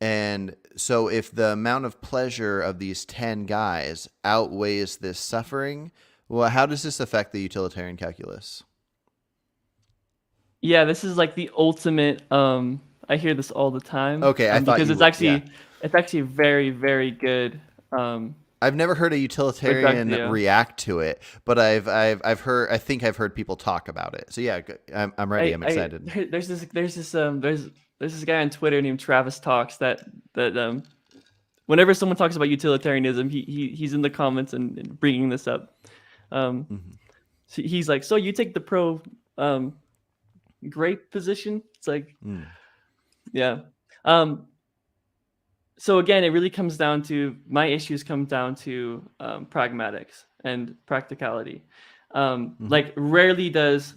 And so if the amount of pleasure of these 10 guys outweighs this suffering, well, how does this affect the utilitarian calculus? Yeah, this is like the ultimate. I hear this all the time. Okay, I thought because you it's would, actually yeah. it's actually very, very good. I've never heard a utilitarian react to it, but I've heard. I think I've heard people talk about it. So yeah, I'm ready. I'm excited. There's this guy on Twitter named Travis Talks that whenever someone talks about utilitarianism, he's in the comments and bringing this up. So he's like, so you take the pro grape position? It's like, yeah. So again, it really comes down to my issues come down to pragmatics and practicality. Like rarely does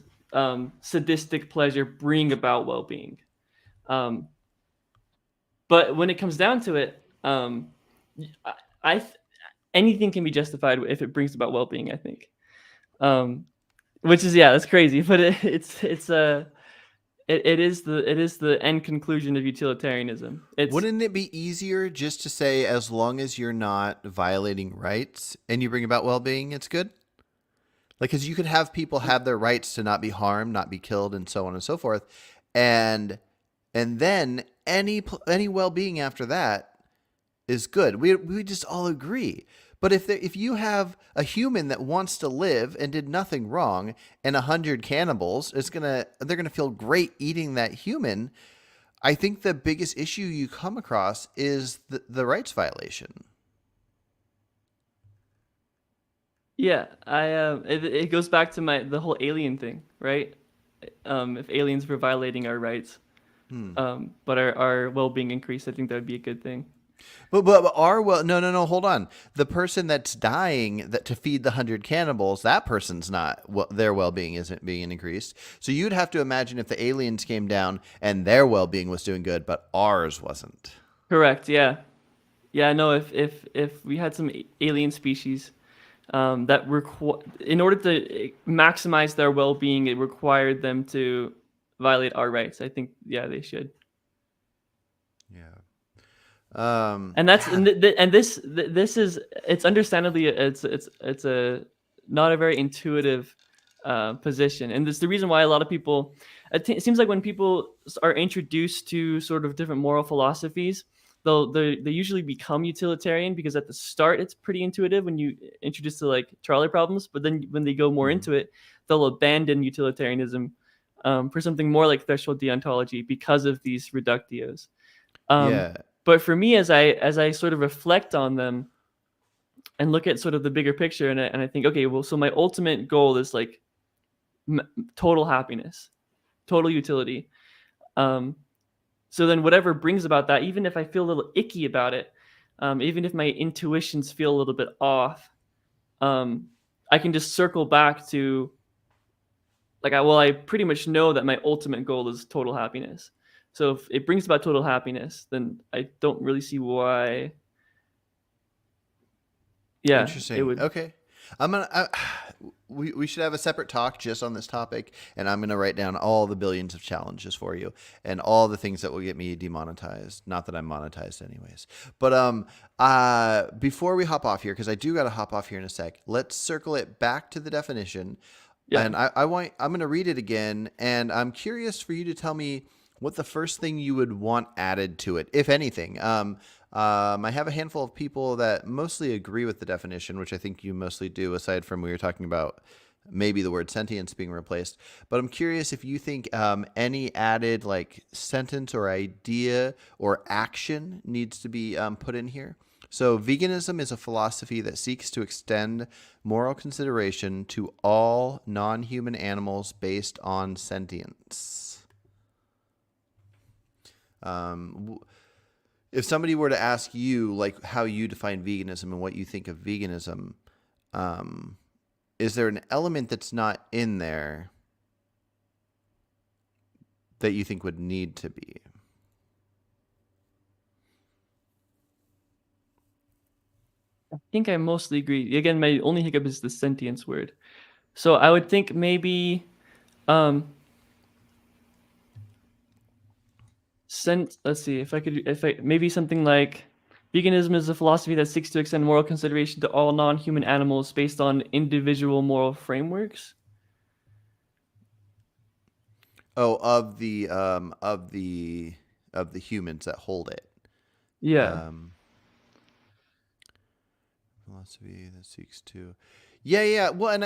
sadistic pleasure bring about well-being. But when it comes down to it, anything can be justified if it brings about well-being, I think. Which is, yeah, that's crazy, but it is the end conclusion of utilitarianism. Wouldn't it be easier just to say, as long as you're not violating rights and you bring about well-being, it's good? Like, because you could have people have their rights to not be harmed, not be killed, and so on and so forth, and then any well-being after that is good. We just all agree. But if you have a human that wants to live and did nothing wrong, and 100 cannibals, they're gonna feel great eating that human. I think the biggest issue you come across is the rights violation. Yeah, it goes back to the whole alien thing, right? If aliens were violating our rights, but our well-being increased, I think that would be a good thing. But no, hold on. The person that's dying to feed the 100 cannibals, that person's not, their well-being isn't being increased. So you'd have to imagine if the aliens came down and their well-being was doing good, but ours wasn't. Correct. Yeah. Yeah. No. If we had some alien species that in order to maximize their well-being, it required them to violate our rights. I think, yeah, they should. Yeah. Um, And that's and this is, it's understandably, it's a not a very intuitive position, and it's the reason why a lot of people, it seems like when people are introduced to sort of different moral philosophies, they usually become utilitarian, because at the start it's pretty intuitive when you introduce to like trolley problems, but then when they go more mhm. into it, they'll abandon utilitarianism for something more like threshold deontology because of these reductios. Um, Yeah, but for me, as I sort of reflect on them and look at sort of the bigger picture, and I think, okay, well, so my ultimate goal is like total happiness, total utility. Um, so then whatever brings about that, even if I feel a little icky about it, even if my intuitions feel a little bit off, um, I can just circle back to like, I pretty much know that my ultimate goal is total happiness. So if it brings about total happiness, then I don't really see why. Yeah, it interesting. would. Okay. We should have a separate talk just on this topic, and I'm gonna write down all the billions of challenges for you and all the things that will get me demonetized. Not that I'm monetized anyways. But before we hop off here, because I do gotta hop off here in a sec, let's circle it back to the definition. Yeah. And I'm gonna read it again, and I'm curious for you to tell me what the first thing you would want added to it, if anything. I have a handful of people that mostly agree with the definition, which I think you mostly do, aside from we were talking about maybe the word sentience being replaced. But I'm curious if you think any added like sentence or idea or action needs to be put in here. So, veganism is a philosophy that seeks to extend moral consideration to all non human animals based on sentience. Um, if somebody were to ask you like how you define veganism and what you think of veganism, um, is there an element that's not in there that you think would need to be? I think I mostly agree. Again, my only hiccup is the sentience word. So I would think maybe um let's see if I maybe something like veganism is a philosophy that seeks to extend moral consideration to all non-human animals based on individual moral frameworks. Oh, of the humans that hold it. Yeah. Um, philosophy that seeks to. Yeah, yeah. Well,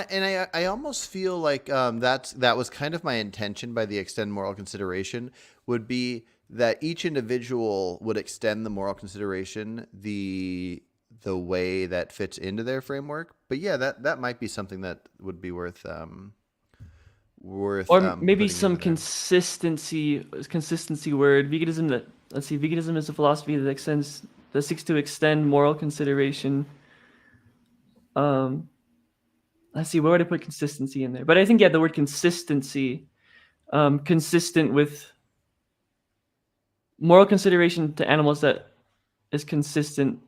I almost feel like that was kind of my intention by the extend moral consideration would be that each individual would extend the moral consideration the way that fits into their framework. But yeah, that might be something that would be worth Or maybe putting some into there. consistency word. Veganism that let's see, veganism is a philosophy that seeks to extend moral consideration. Um let's see, where would I put consistency in there? But I think, yeah, the word consistency, consistent with moral consideration to animals that is consistent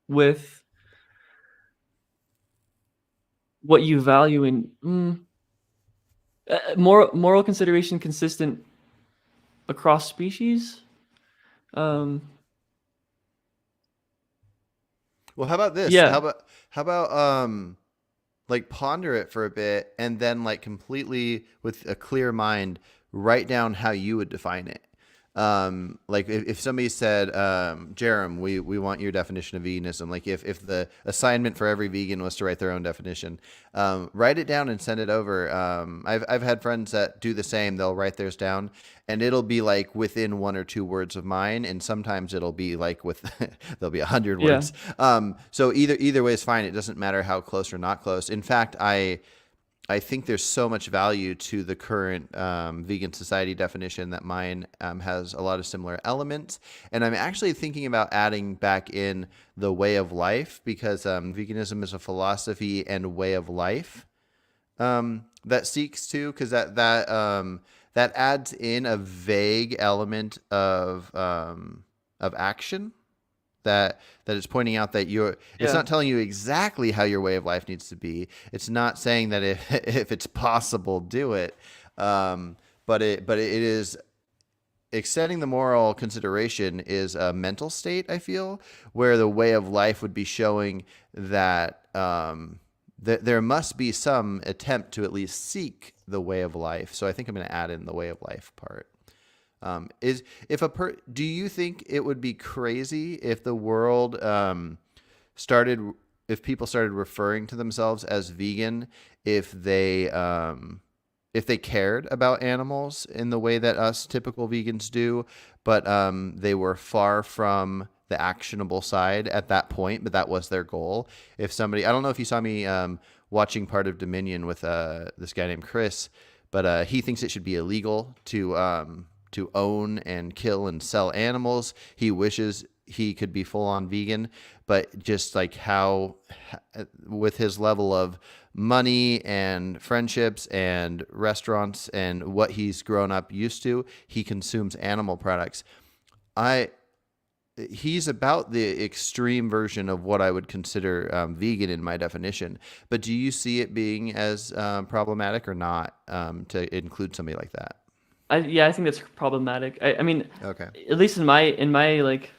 with what you value in moral consideration consistent across species. Um, Well, how about this? yeah, How about like ponder it for a bit and then like completely with a clear mind write down how you would define it. Like if somebody said, Jerem, we want your definition of veganism. Like if the assignment for every vegan was to write their own definition, write it down and send it over. I've had friends that do the same. They'll write theirs down and it'll be like within 1 or 2 words of mine. And sometimes it'll be like with, there'll be 100 words. yeah, So either way is fine. It doesn't matter how close or not close. In fact, I think there's so much value to the current vegan society definition that mine has a lot of similar elements. And I'm actually thinking about adding back in the way of life because veganism is a philosophy and way of life that seeks to, because that adds in a vague element of action that is pointing out that it's yeah. not telling you exactly how your way of life needs to be. It's not saying that if it's possible, do it. But it is extending the moral consideration is a mental state, I feel, where the way of life would be showing that there must be some attempt to at least seek the way of life. So I think I'm going to add in the way of life part. Do you think it would be crazy if the world if people started referring to themselves as vegan, if they cared about animals in the way that us typical vegans do, but they were far from the actionable side at that point, but that was their goal? If somebody, I don't know if you saw me watching part of Dominion with this guy named Chris, but he thinks it should be illegal to own and kill and sell animals. He wishes he could be full on vegan, but just like how, with his level of money and friendships and restaurants and what he's grown up used to, he consumes animal products. He's about the extreme version of what I would consider vegan in my definition. But do you see it being as problematic or not to include somebody like that? I think that's problematic. I mean, Okay. at least in my like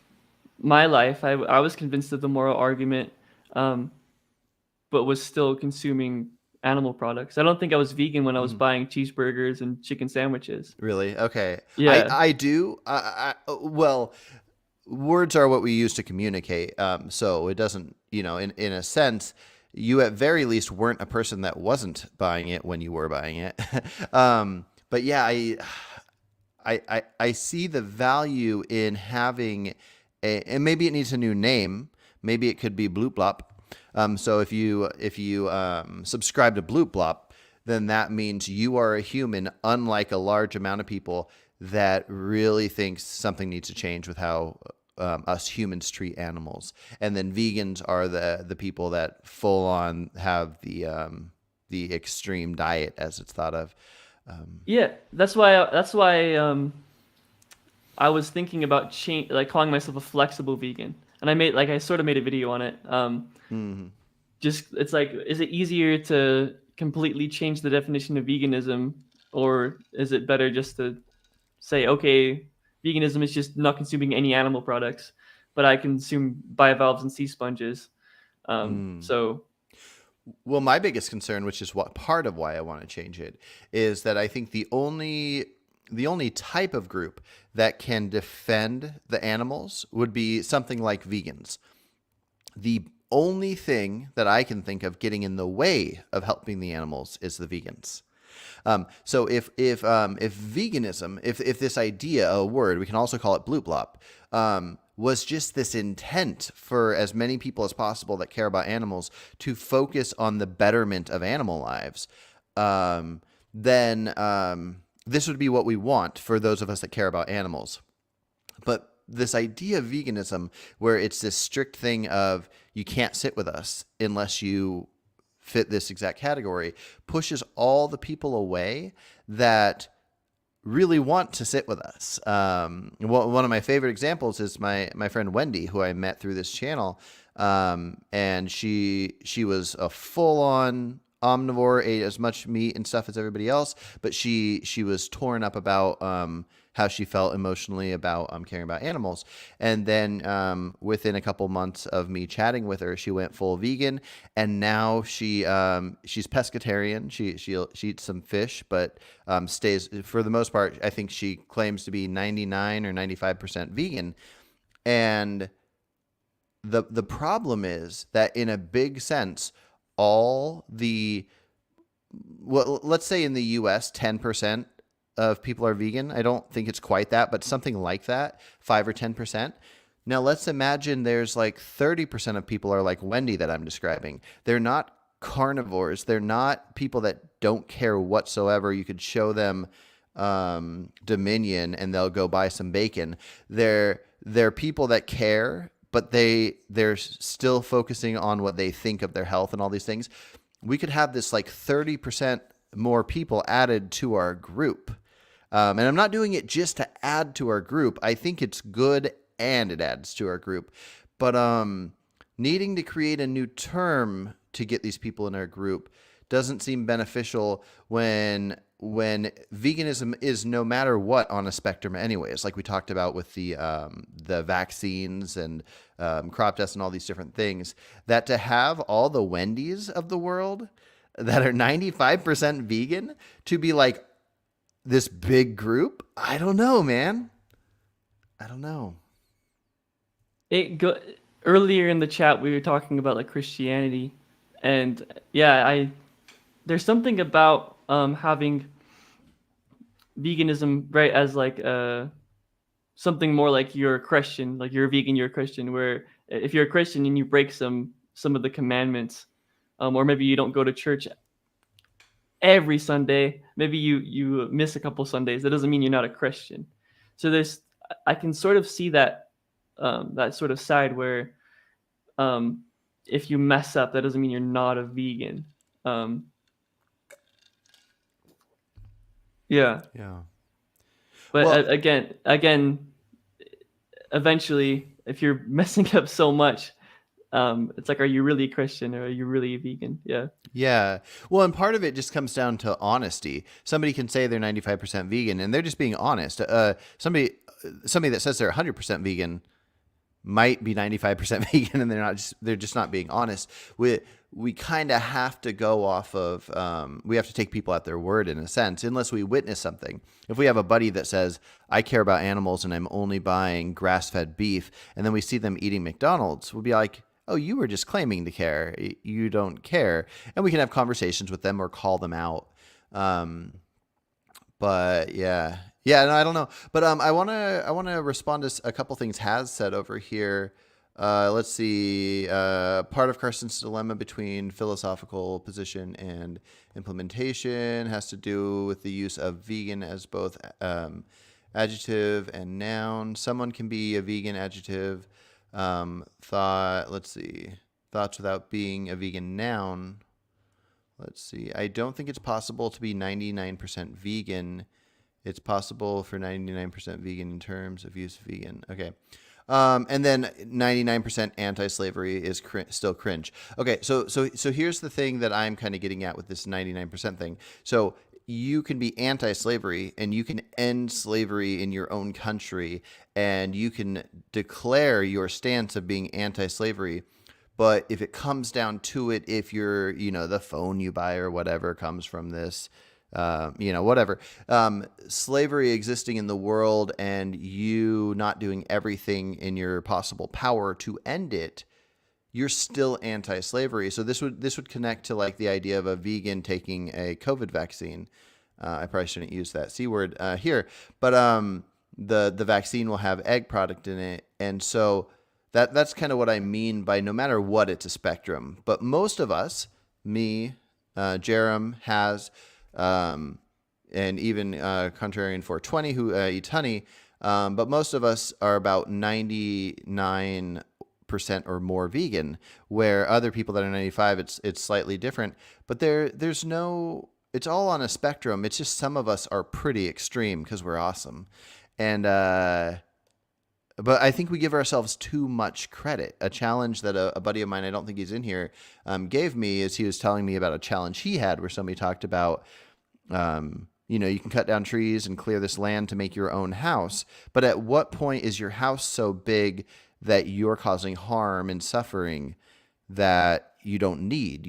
my life, I was convinced of the moral argument, but was still consuming animal products. I don't think I was vegan when I was buying cheeseburgers and chicken sandwiches. Really? Okay. Yeah. I do. Well, words are what we use to communicate. So it doesn't, in a sense, you at very least weren't a person that wasn't buying it when you were buying it. But yeah, I see the value in having and maybe it needs a new name. Maybe it could be Bloop Blop. So if you subscribe to Bloop Blop, then that means you are a human, unlike a large amount of people that really thinks something needs to change with how us humans treat animals. And then vegans are the people that full on have the extreme diet as it's thought of. Yeah, that's why I was thinking about calling myself a flexible vegan, and I sort of made a video on it. Just it's like, is it easier to completely change the definition of veganism, or is it better just to say, okay, veganism is just not consuming any animal products, but I consume bivalves and sea sponges. So Well, my biggest concern, which is what part of why I want to change it, is that I think the only type of group that can defend the animals would be something like vegans. The only thing that I can think of getting in the way of helping the animals is the vegans. So if veganism, if this idea, a word, we can also call it bloop blop, was just this intent for as many people as possible that care about animals to focus on the betterment of animal lives, then this would be what we want for those of us that care about animals. But this idea of veganism, where it's this strict thing of you can't sit with us unless you fit this exact category, pushes all the people away that really want to sit with us. One of my favorite examples is my friend Wendy, who I met through this channel, and she was a full-on omnivore, ate as much meat and stuff as everybody else, but she was torn up about how she felt emotionally about caring about animals. And then within a couple months of me chatting with her, she went full vegan, and now she's pescatarian. She eats some fish, but stays, for the most part, I think she claims to be 99 or 95% vegan. And the problem is that, in a big sense, all the, well, let's say in the US, 10% of people are vegan. I don't think it's quite that, but something like that, 5 or 10%. Now let's imagine there's like 30% of people are like Wendy that I'm describing. They're not carnivores. They're not people that don't care whatsoever. You could show them Dominion and they'll go buy some bacon. They're people that care, but they're still focusing on what they think of their health and all these things. We could have this like 30% more people added to our group. And I'm not doing it just to add to our group. I think it's good and it adds to our group. But needing to create a new term to get these people in our group doesn't seem beneficial when veganism is no matter what on a spectrum anyways, like we talked about with the vaccines and crop tests and all these different things, that to have all the Wendy's of the world that are 95% vegan to be like this big group, I don't know, man. I don't know. Earlier in the chat we were talking about like Christianity, and yeah, there's something about having veganism right as like something more like you're a Christian, like you're a vegan, you're a Christian, where if you're a Christian and you break some of the commandments, or maybe you don't go to church every Sunday, maybe you miss a couple Sundays, that doesn't mean you're not a Christian. So I can sort of see that that sort of side where if you mess up, that doesn't mean you're not a vegan. Yeah. Yeah. But Well, again, eventually, if you're messing up so much, it's like, are you really a Christian or are you really a vegan? Yeah. yeah. Well, and part of it just comes down to honesty. Somebody can say they're 95% vegan and they're just being honest. Somebody that says they're 100% vegan might be 95% vegan and they're just not being honest. We kind of have to go off of we have to take people at their word in a sense, unless we witness something. If we have a buddy that says, I care about animals and I'm only buying grass-fed beef, and then we see them eating McDonald's, we'll be like, oh, you were just claiming to care. You don't care. And we can have conversations with them or call them out. But yeah. Yeah, no, I don't know. But I wanna respond to a couple things Has said over here. Let's see. Part of Carson's dilemma between philosophical position and implementation has to do with the use of vegan as both adjective and noun. Someone can be a vegan adjective. Let's see. Thoughts without being a vegan noun. Let's see. I don't think it's possible to be 99% vegan. It's possible for 99% vegan in terms of use of vegan. Okay. And then 99% anti-slavery is still cringe. Okay, so here's the thing that I'm kind of getting at with this 99% thing. So you can be anti-slavery and you can end slavery in your own country and you can declare your stance of being anti-slavery. But if it comes down to it, if you're, the phone you buy or whatever comes from this, whatever, slavery existing in the world and you not doing everything in your possible power to end it, you're still anti-slavery. So this would connect to like the idea of a vegan taking a COVID vaccine. I probably shouldn't use that C word here, but the vaccine will have egg product in it, and so that's kind of what I mean by no matter what, it's a spectrum. But most of us, me, Jerem, Has, and even Contrarian 420 who eats honey, but most of us are about 99% or more vegan, where other people that are 95, it's slightly different. But there's no, it's all on a spectrum. It's just some of us are pretty extreme because we're awesome. And but I think we give ourselves too much credit. A challenge that a buddy of mine, I don't think he's in here, gave me is he was telling me about a challenge he had where somebody talked about, you can cut down trees and clear this land to make your own house. But at what point is your house so big that you're causing harm and suffering that you don't need?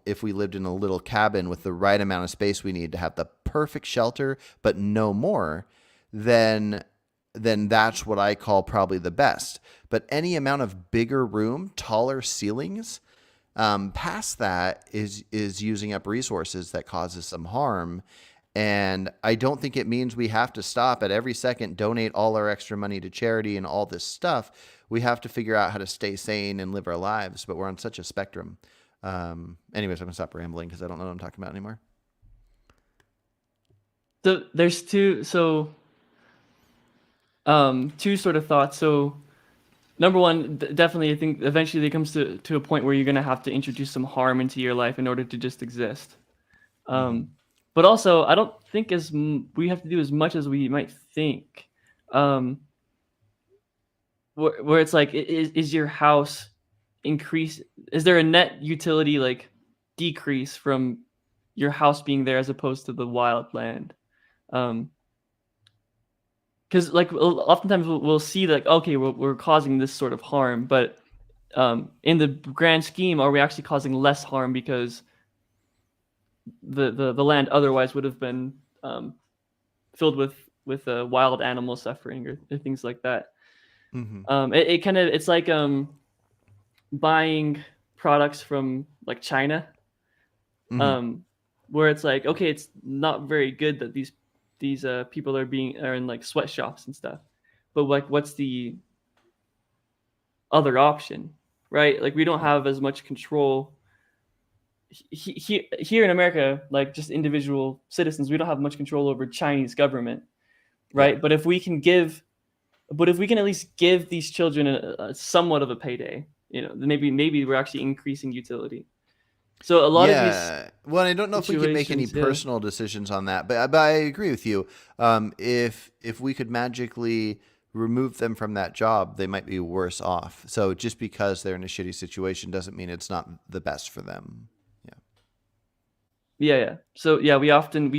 If we lived in a little cabin with the right amount of space we need to have the perfect shelter, but no more, then that's what I call probably the best. But any amount of bigger room, taller ceilings, past that is using up resources that causes some harm. And I don't think it means we have to stop at every second, donate all our extra money to charity and all this stuff. We have to figure out how to stay sane and live our lives, but we're on such a spectrum. Anyways, I'm gonna stop rambling because I don't know what I'm talking about anymore. So there's two sort of thoughts. So number one, definitely I think eventually it comes to a point where you're going to have to introduce some harm into your life in order to just exist. But also, I don't think we have to do as much as we might think. Where it's like, is your house is there a net utility like decrease from your house being there as opposed to the wild land. Because like oftentimes we'll see like, okay, we're causing this sort of harm, but in the grand scheme, are we actually causing less harm because the land otherwise would have been filled with wild animal suffering or things like that. It kind of, it's like buying products from like China, where it's like, okay, it's not very good that these people are in like sweatshops and stuff, but like what's the other option, right? Like we don't have as much control here in America, like just individual citizens, we don't have much control over Chinese government, right? Yeah. But if we can at least give these children a somewhat of a payday, then maybe we're actually increasing utility. So a lot of these Yeah. Well, I don't know if we could make any situations, yeah. personal decisions on that, but I agree with you. If we could magically remove them from that job, they might be worse off. So just because they're in a shitty situation doesn't mean it's not the best for them. Yeah. So yeah, we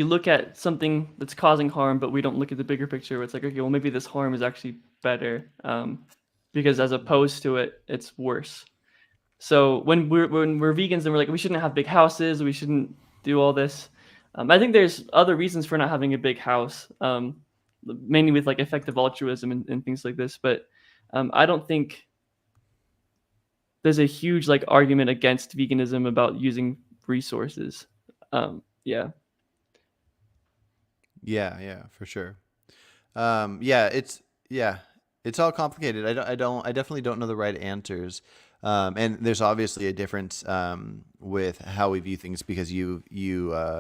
look at something that's causing harm, but we don't look at the bigger picture where it's like, okay, well maybe this harm is actually better, because as opposed to it, it's worse. So when we're vegans and we're like, we shouldn't have big houses, we shouldn't do all this. I think there's other reasons for not having a big house, mainly with like effective altruism and things like this. But I don't think there's a huge like argument against veganism about using resources. Yeah. Yeah, for sure. Yeah, it's all complicated. I definitely don't know the right answers. And there's obviously a difference with how we view things because you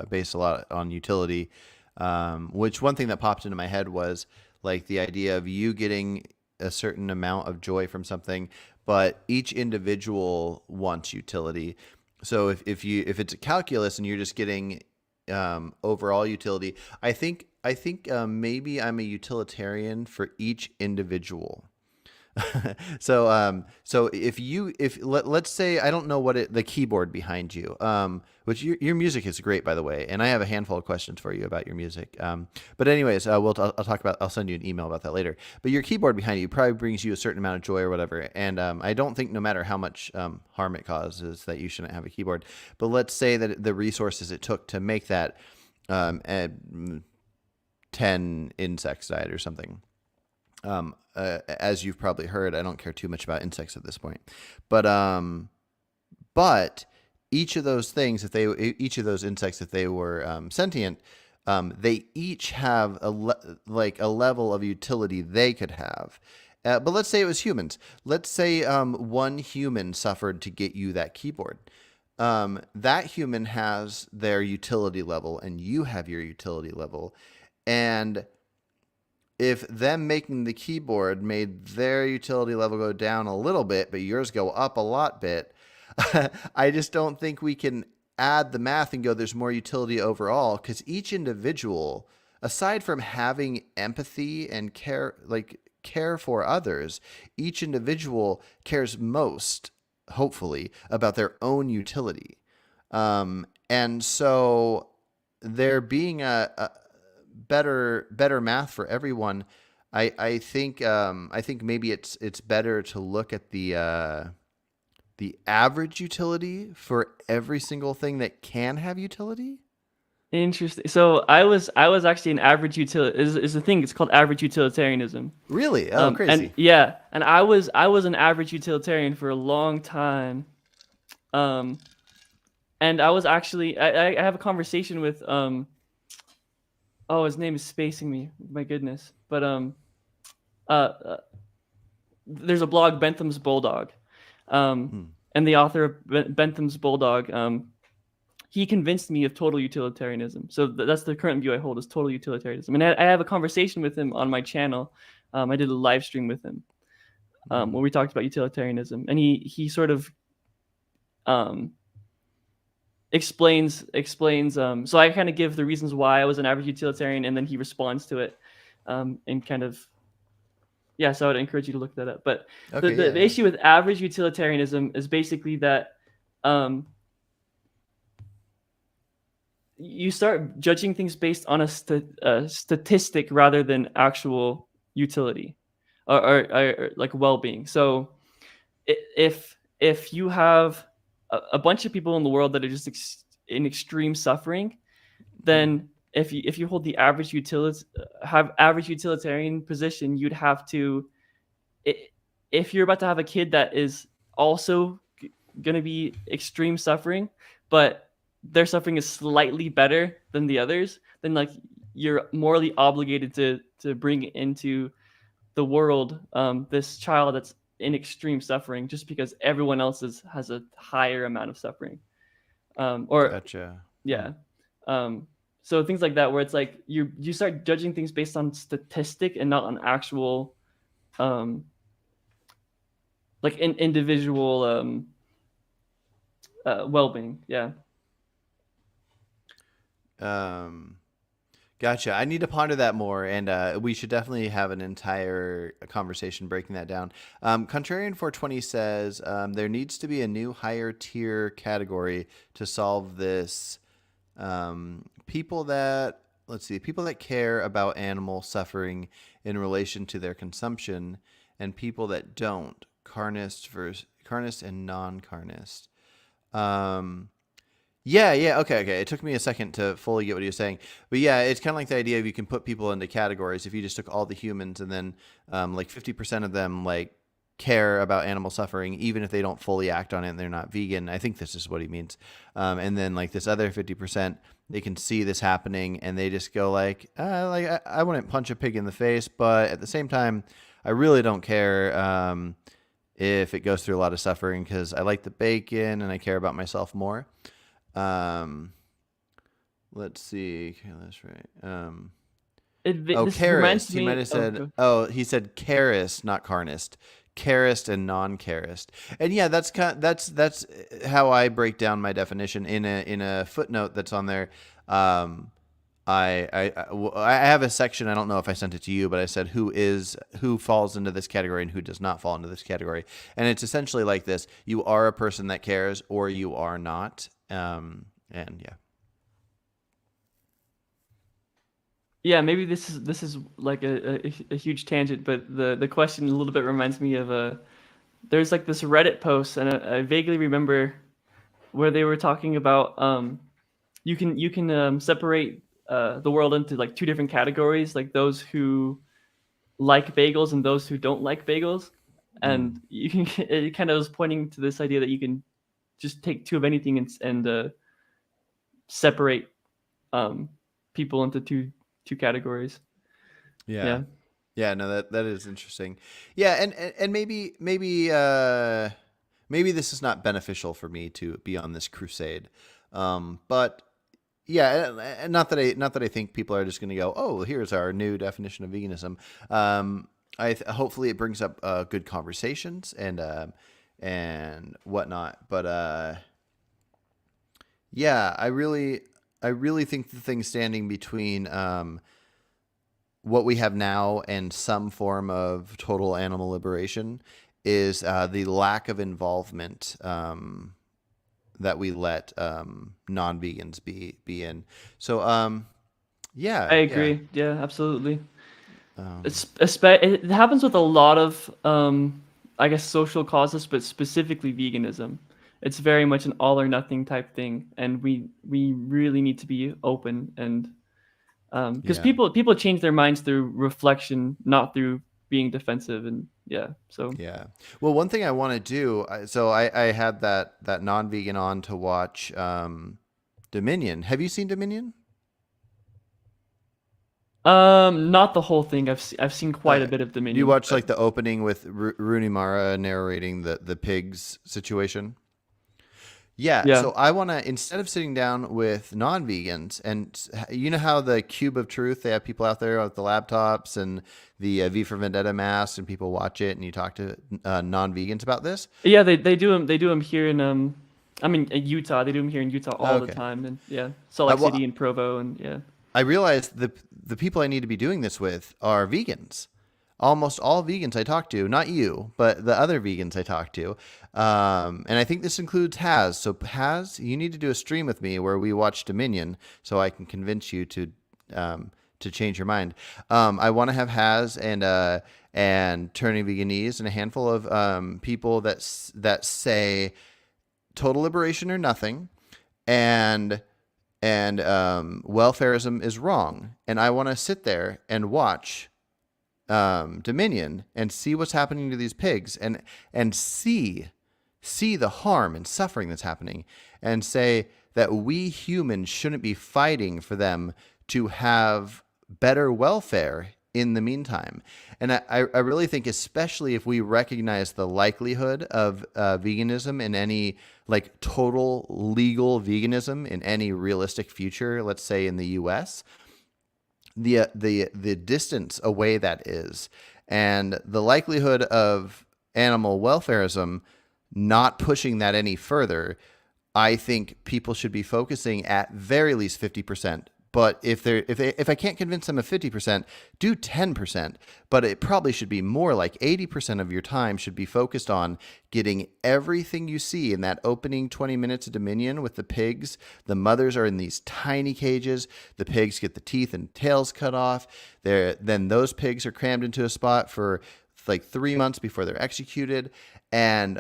base a lot on utility. Which one thing that popped into my head was like the idea of you getting a certain amount of joy from something, but each individual wants utility. So if it's a calculus and you're just getting overall utility, I think maybe I'm a utilitarian for each individual. So let's say I don't know the keyboard behind you, which your music is great, by the way, and I have a handful of questions for you about your music. But anyways, I'll talk about, I'll send you an email about that later. But your keyboard behind you probably brings you a certain amount of joy or whatever, and I don't think no matter how much harm it causes that you shouldn't have a keyboard. But let's say that the resources it took to make that, 10 insects died or something. As you've probably heard, I don't care too much about insects at this point, but each of those things, each of those insects, if they were sentient, they each have a level of utility they could have. But let's say it was humans. Let's say one human suffered to get you that keyboard. That human has their utility level, and you have your utility level, and if them making the keyboard made their utility level go down a little bit, but yours go up a lot bit, I just don't think we can add the math and go, there's more utility overall, because each individual, aside from having empathy and care for others, each individual cares most, hopefully, about their own utility. And so there being a better math for everyone, I think maybe it's better to look at the average utility for every single thing that can have utility. Interesting. So I was actually an average utility is a thing. It's called average utilitarianism. Really? Oh, crazy. And yeah, and I was an average utilitarian for a long time. And I was actually I have a conversation with oh, his name is spacing me. My goodness. But there's a blog, Bentham's Bulldog, and the author of Bentham's Bulldog, he convinced me of total utilitarianism. So that's the current view I hold, is total utilitarianism. And I have a conversation with him on my channel. I did a live stream with him where we talked about utilitarianism, and he sort of explains. So I kind of give the reasons why I was an average utilitarian, and then he responds to it, and kind of. Yeah, so I would encourage you to look that up. But the issue with average utilitarianism is basically that you start judging things based on a statistic rather than actual utility, or like well-being. So if you have a bunch of people in the world that are just in extreme suffering, Hmm. then if you hold the average have average utilitarian position, you'd have to, if you're about to have a kid that is also going to be extreme suffering, but their suffering is slightly better than the others, then like you're morally obligated to bring into the world this child that's in extreme suffering just because everyone else has a higher amount of suffering. Or Gotcha. Hmm. yeah. Um, so things like that where it's like you start judging things based on statistic and not on actual um, like individual well-being. Yeah. Um, Gotcha. I need to ponder that more, and we should definitely have an entire conversation breaking that down. Contrarian 420 says there needs to be a new higher tier category to solve this. People that, let's see, people that care about animal suffering in relation to their consumption, and people that don't. Carnist versus carnist and non-carnist. Um, yeah, okay. It took me a second to fully get what he was saying, but yeah, it's kind of like the idea of you can put people into categories. If you just took all the humans and then like 50% of them like care about animal suffering, even if they don't fully act on it and they're not vegan. I think this is what he means. And then like this other 50%, they can see this happening and they just go like I wouldn't punch a pig in the face, but at the same time, I really don't care. If it goes through a lot of suffering because I like the bacon and I care about myself more. Um, let's see. Okay, that's right. This Carist. reminds He might me have of said. Oh, he said carist, not carnist. Carist and non-carist. And yeah, that's how I break down my definition in a footnote that's on there. Um, I have a section. I don't know if I sent it to you, but I said who falls into this category and who does not fall into this category. And it's essentially like this: you are a person that cares, or you are not. And yeah. Yeah, maybe this is like a huge tangent, but the question a little bit reminds me of there's like this Reddit post, and I vaguely remember where they were talking about you can separate the world into like two different categories, like those who like bagels and those who don't like bagels, Mm. and you can it kind of was pointing to this idea that you can just take two of anything and separate um, people into two categories. Yeah. Yeah. Yeah, no, that is interesting. Yeah, and maybe this is not beneficial for me to be on this crusade. But yeah, and not that I think people are just going to go, oh, here's our new definition of veganism. Hopefully it brings up good conversations and whatnot. But yeah, I really think the thing standing between what we have now and some form of total animal liberation is the lack of involvement that we let non-vegans be in. So I yeah. agree. Yeah, absolutely. Um, It happens with a lot of, I guess, social causes, but specifically veganism. It's very much an all or nothing type thing, and we really need to be open and because yeah. people change their minds through reflection, not through being defensive, and yeah. So Yeah. Well, one thing I want to do, so I had that non-vegan on to watch Dominion. Have you seen Dominion? not the whole thing. I've seen quite a bit of You Dominion, watched but like the opening with Rooney Mara narrating the pigs situation? Yeah, yeah. so I want to, instead of sitting down with non-vegans, and you know how the Cube of Truth, they have people out there with the laptops and the V for Vendetta masks, and people watch it, and you talk to non-vegans about this. Yeah, they do them here in I mean Utah. They do them here in Utah all the Okay. time, and yeah, Salt Lake Well, City and Provo, and yeah. I realized the people I need to be doing this with are vegans. almost all vegans I talk to, not you, but the other vegans I talk to. And I think this includes Haz. So Haz, you need to do a stream with me where we watch Dominion so I can convince you to change your mind. I want to have Haz and Turning Veganese and a handful of people that say total liberation or nothing, and welfarism is wrong. And I want to sit there and watch Dominion and see what's happening to these pigs, and see the harm and suffering that's happening, and say that we humans shouldn't be fighting for them to have better welfare in the meantime. And I really think, especially if we recognize the likelihood of veganism in any, like, total legal veganism in any realistic future, let's say in the US, the distance away that is, and the likelihood of animal welfarism not pushing that any further, I think people should be focusing at very least 50%. But if I can't convince them of 50%, do 10%. But it probably should be more like 80% of your time should be focused on getting everything you see in that opening 20 minutes of Dominion with the pigs. The mothers are in these tiny cages. The pigs get the teeth and tails cut off. Then those pigs are crammed into a spot for like 3 months before they're executed. And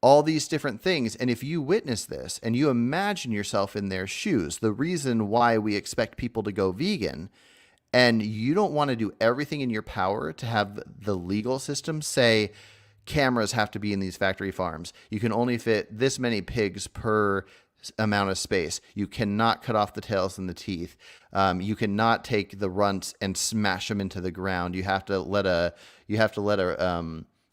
all these different things. And if you witness this and you imagine yourself in their shoes, the reason why we expect people to go vegan, and you don't want to do everything in your power to have the legal system say cameras have to be in these factory farms. You can only fit this many pigs per amount of space. You cannot cut off the tails and the teeth. You cannot take the runts and smash them into the ground. You have to let a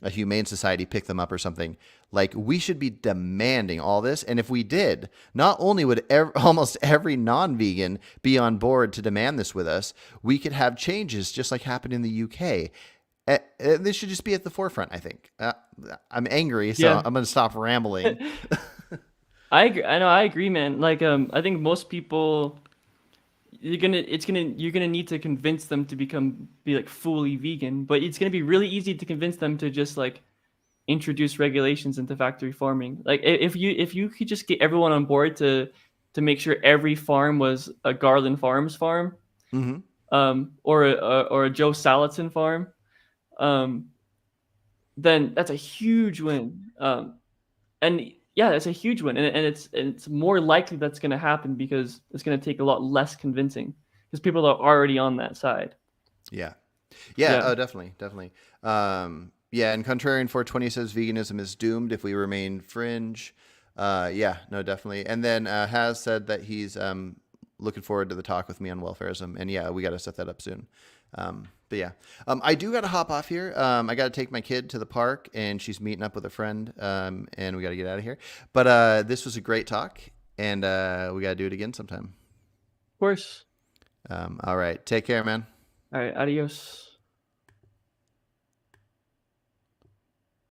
humane society pick them up or something. Like, we should be demanding all this. And if we did, not only would almost every non-vegan be on board to demand this with us, we could have changes just like happened in the UK. This should just be at the forefront, I think. I'm angry, so Yeah. I'm going to stop rambling. I agree. I know. I agree, man. Like, I think most people, you're gonna need to convince them to be like fully vegan, but it's gonna be really easy to convince them to just like introduce regulations into factory farming. Like, if you could just get everyone on board to make sure every farm was a Garland Farms farm, Mm-hmm. or a Joe Salatin farm, um, then that's a huge win. And yeah, that's a huge win, and it's more likely that's going to happen because it's going to take a lot less convincing because people are already on that side. Yeah. Yeah. Oh, definitely. Yeah. And Contrarian 420 says veganism is doomed if we remain fringe. Yeah, no, definitely. And then has said that he's looking forward to the talk with me on welfarism. And yeah, we got to set that up soon. But yeah, I do got to hop off here. I got to take my kid to the park, and she's meeting up with a friend, and we got to get out of here. But this was a great talk, and we got to do it again sometime. Of course. All right. Take care, man. All right. Adios.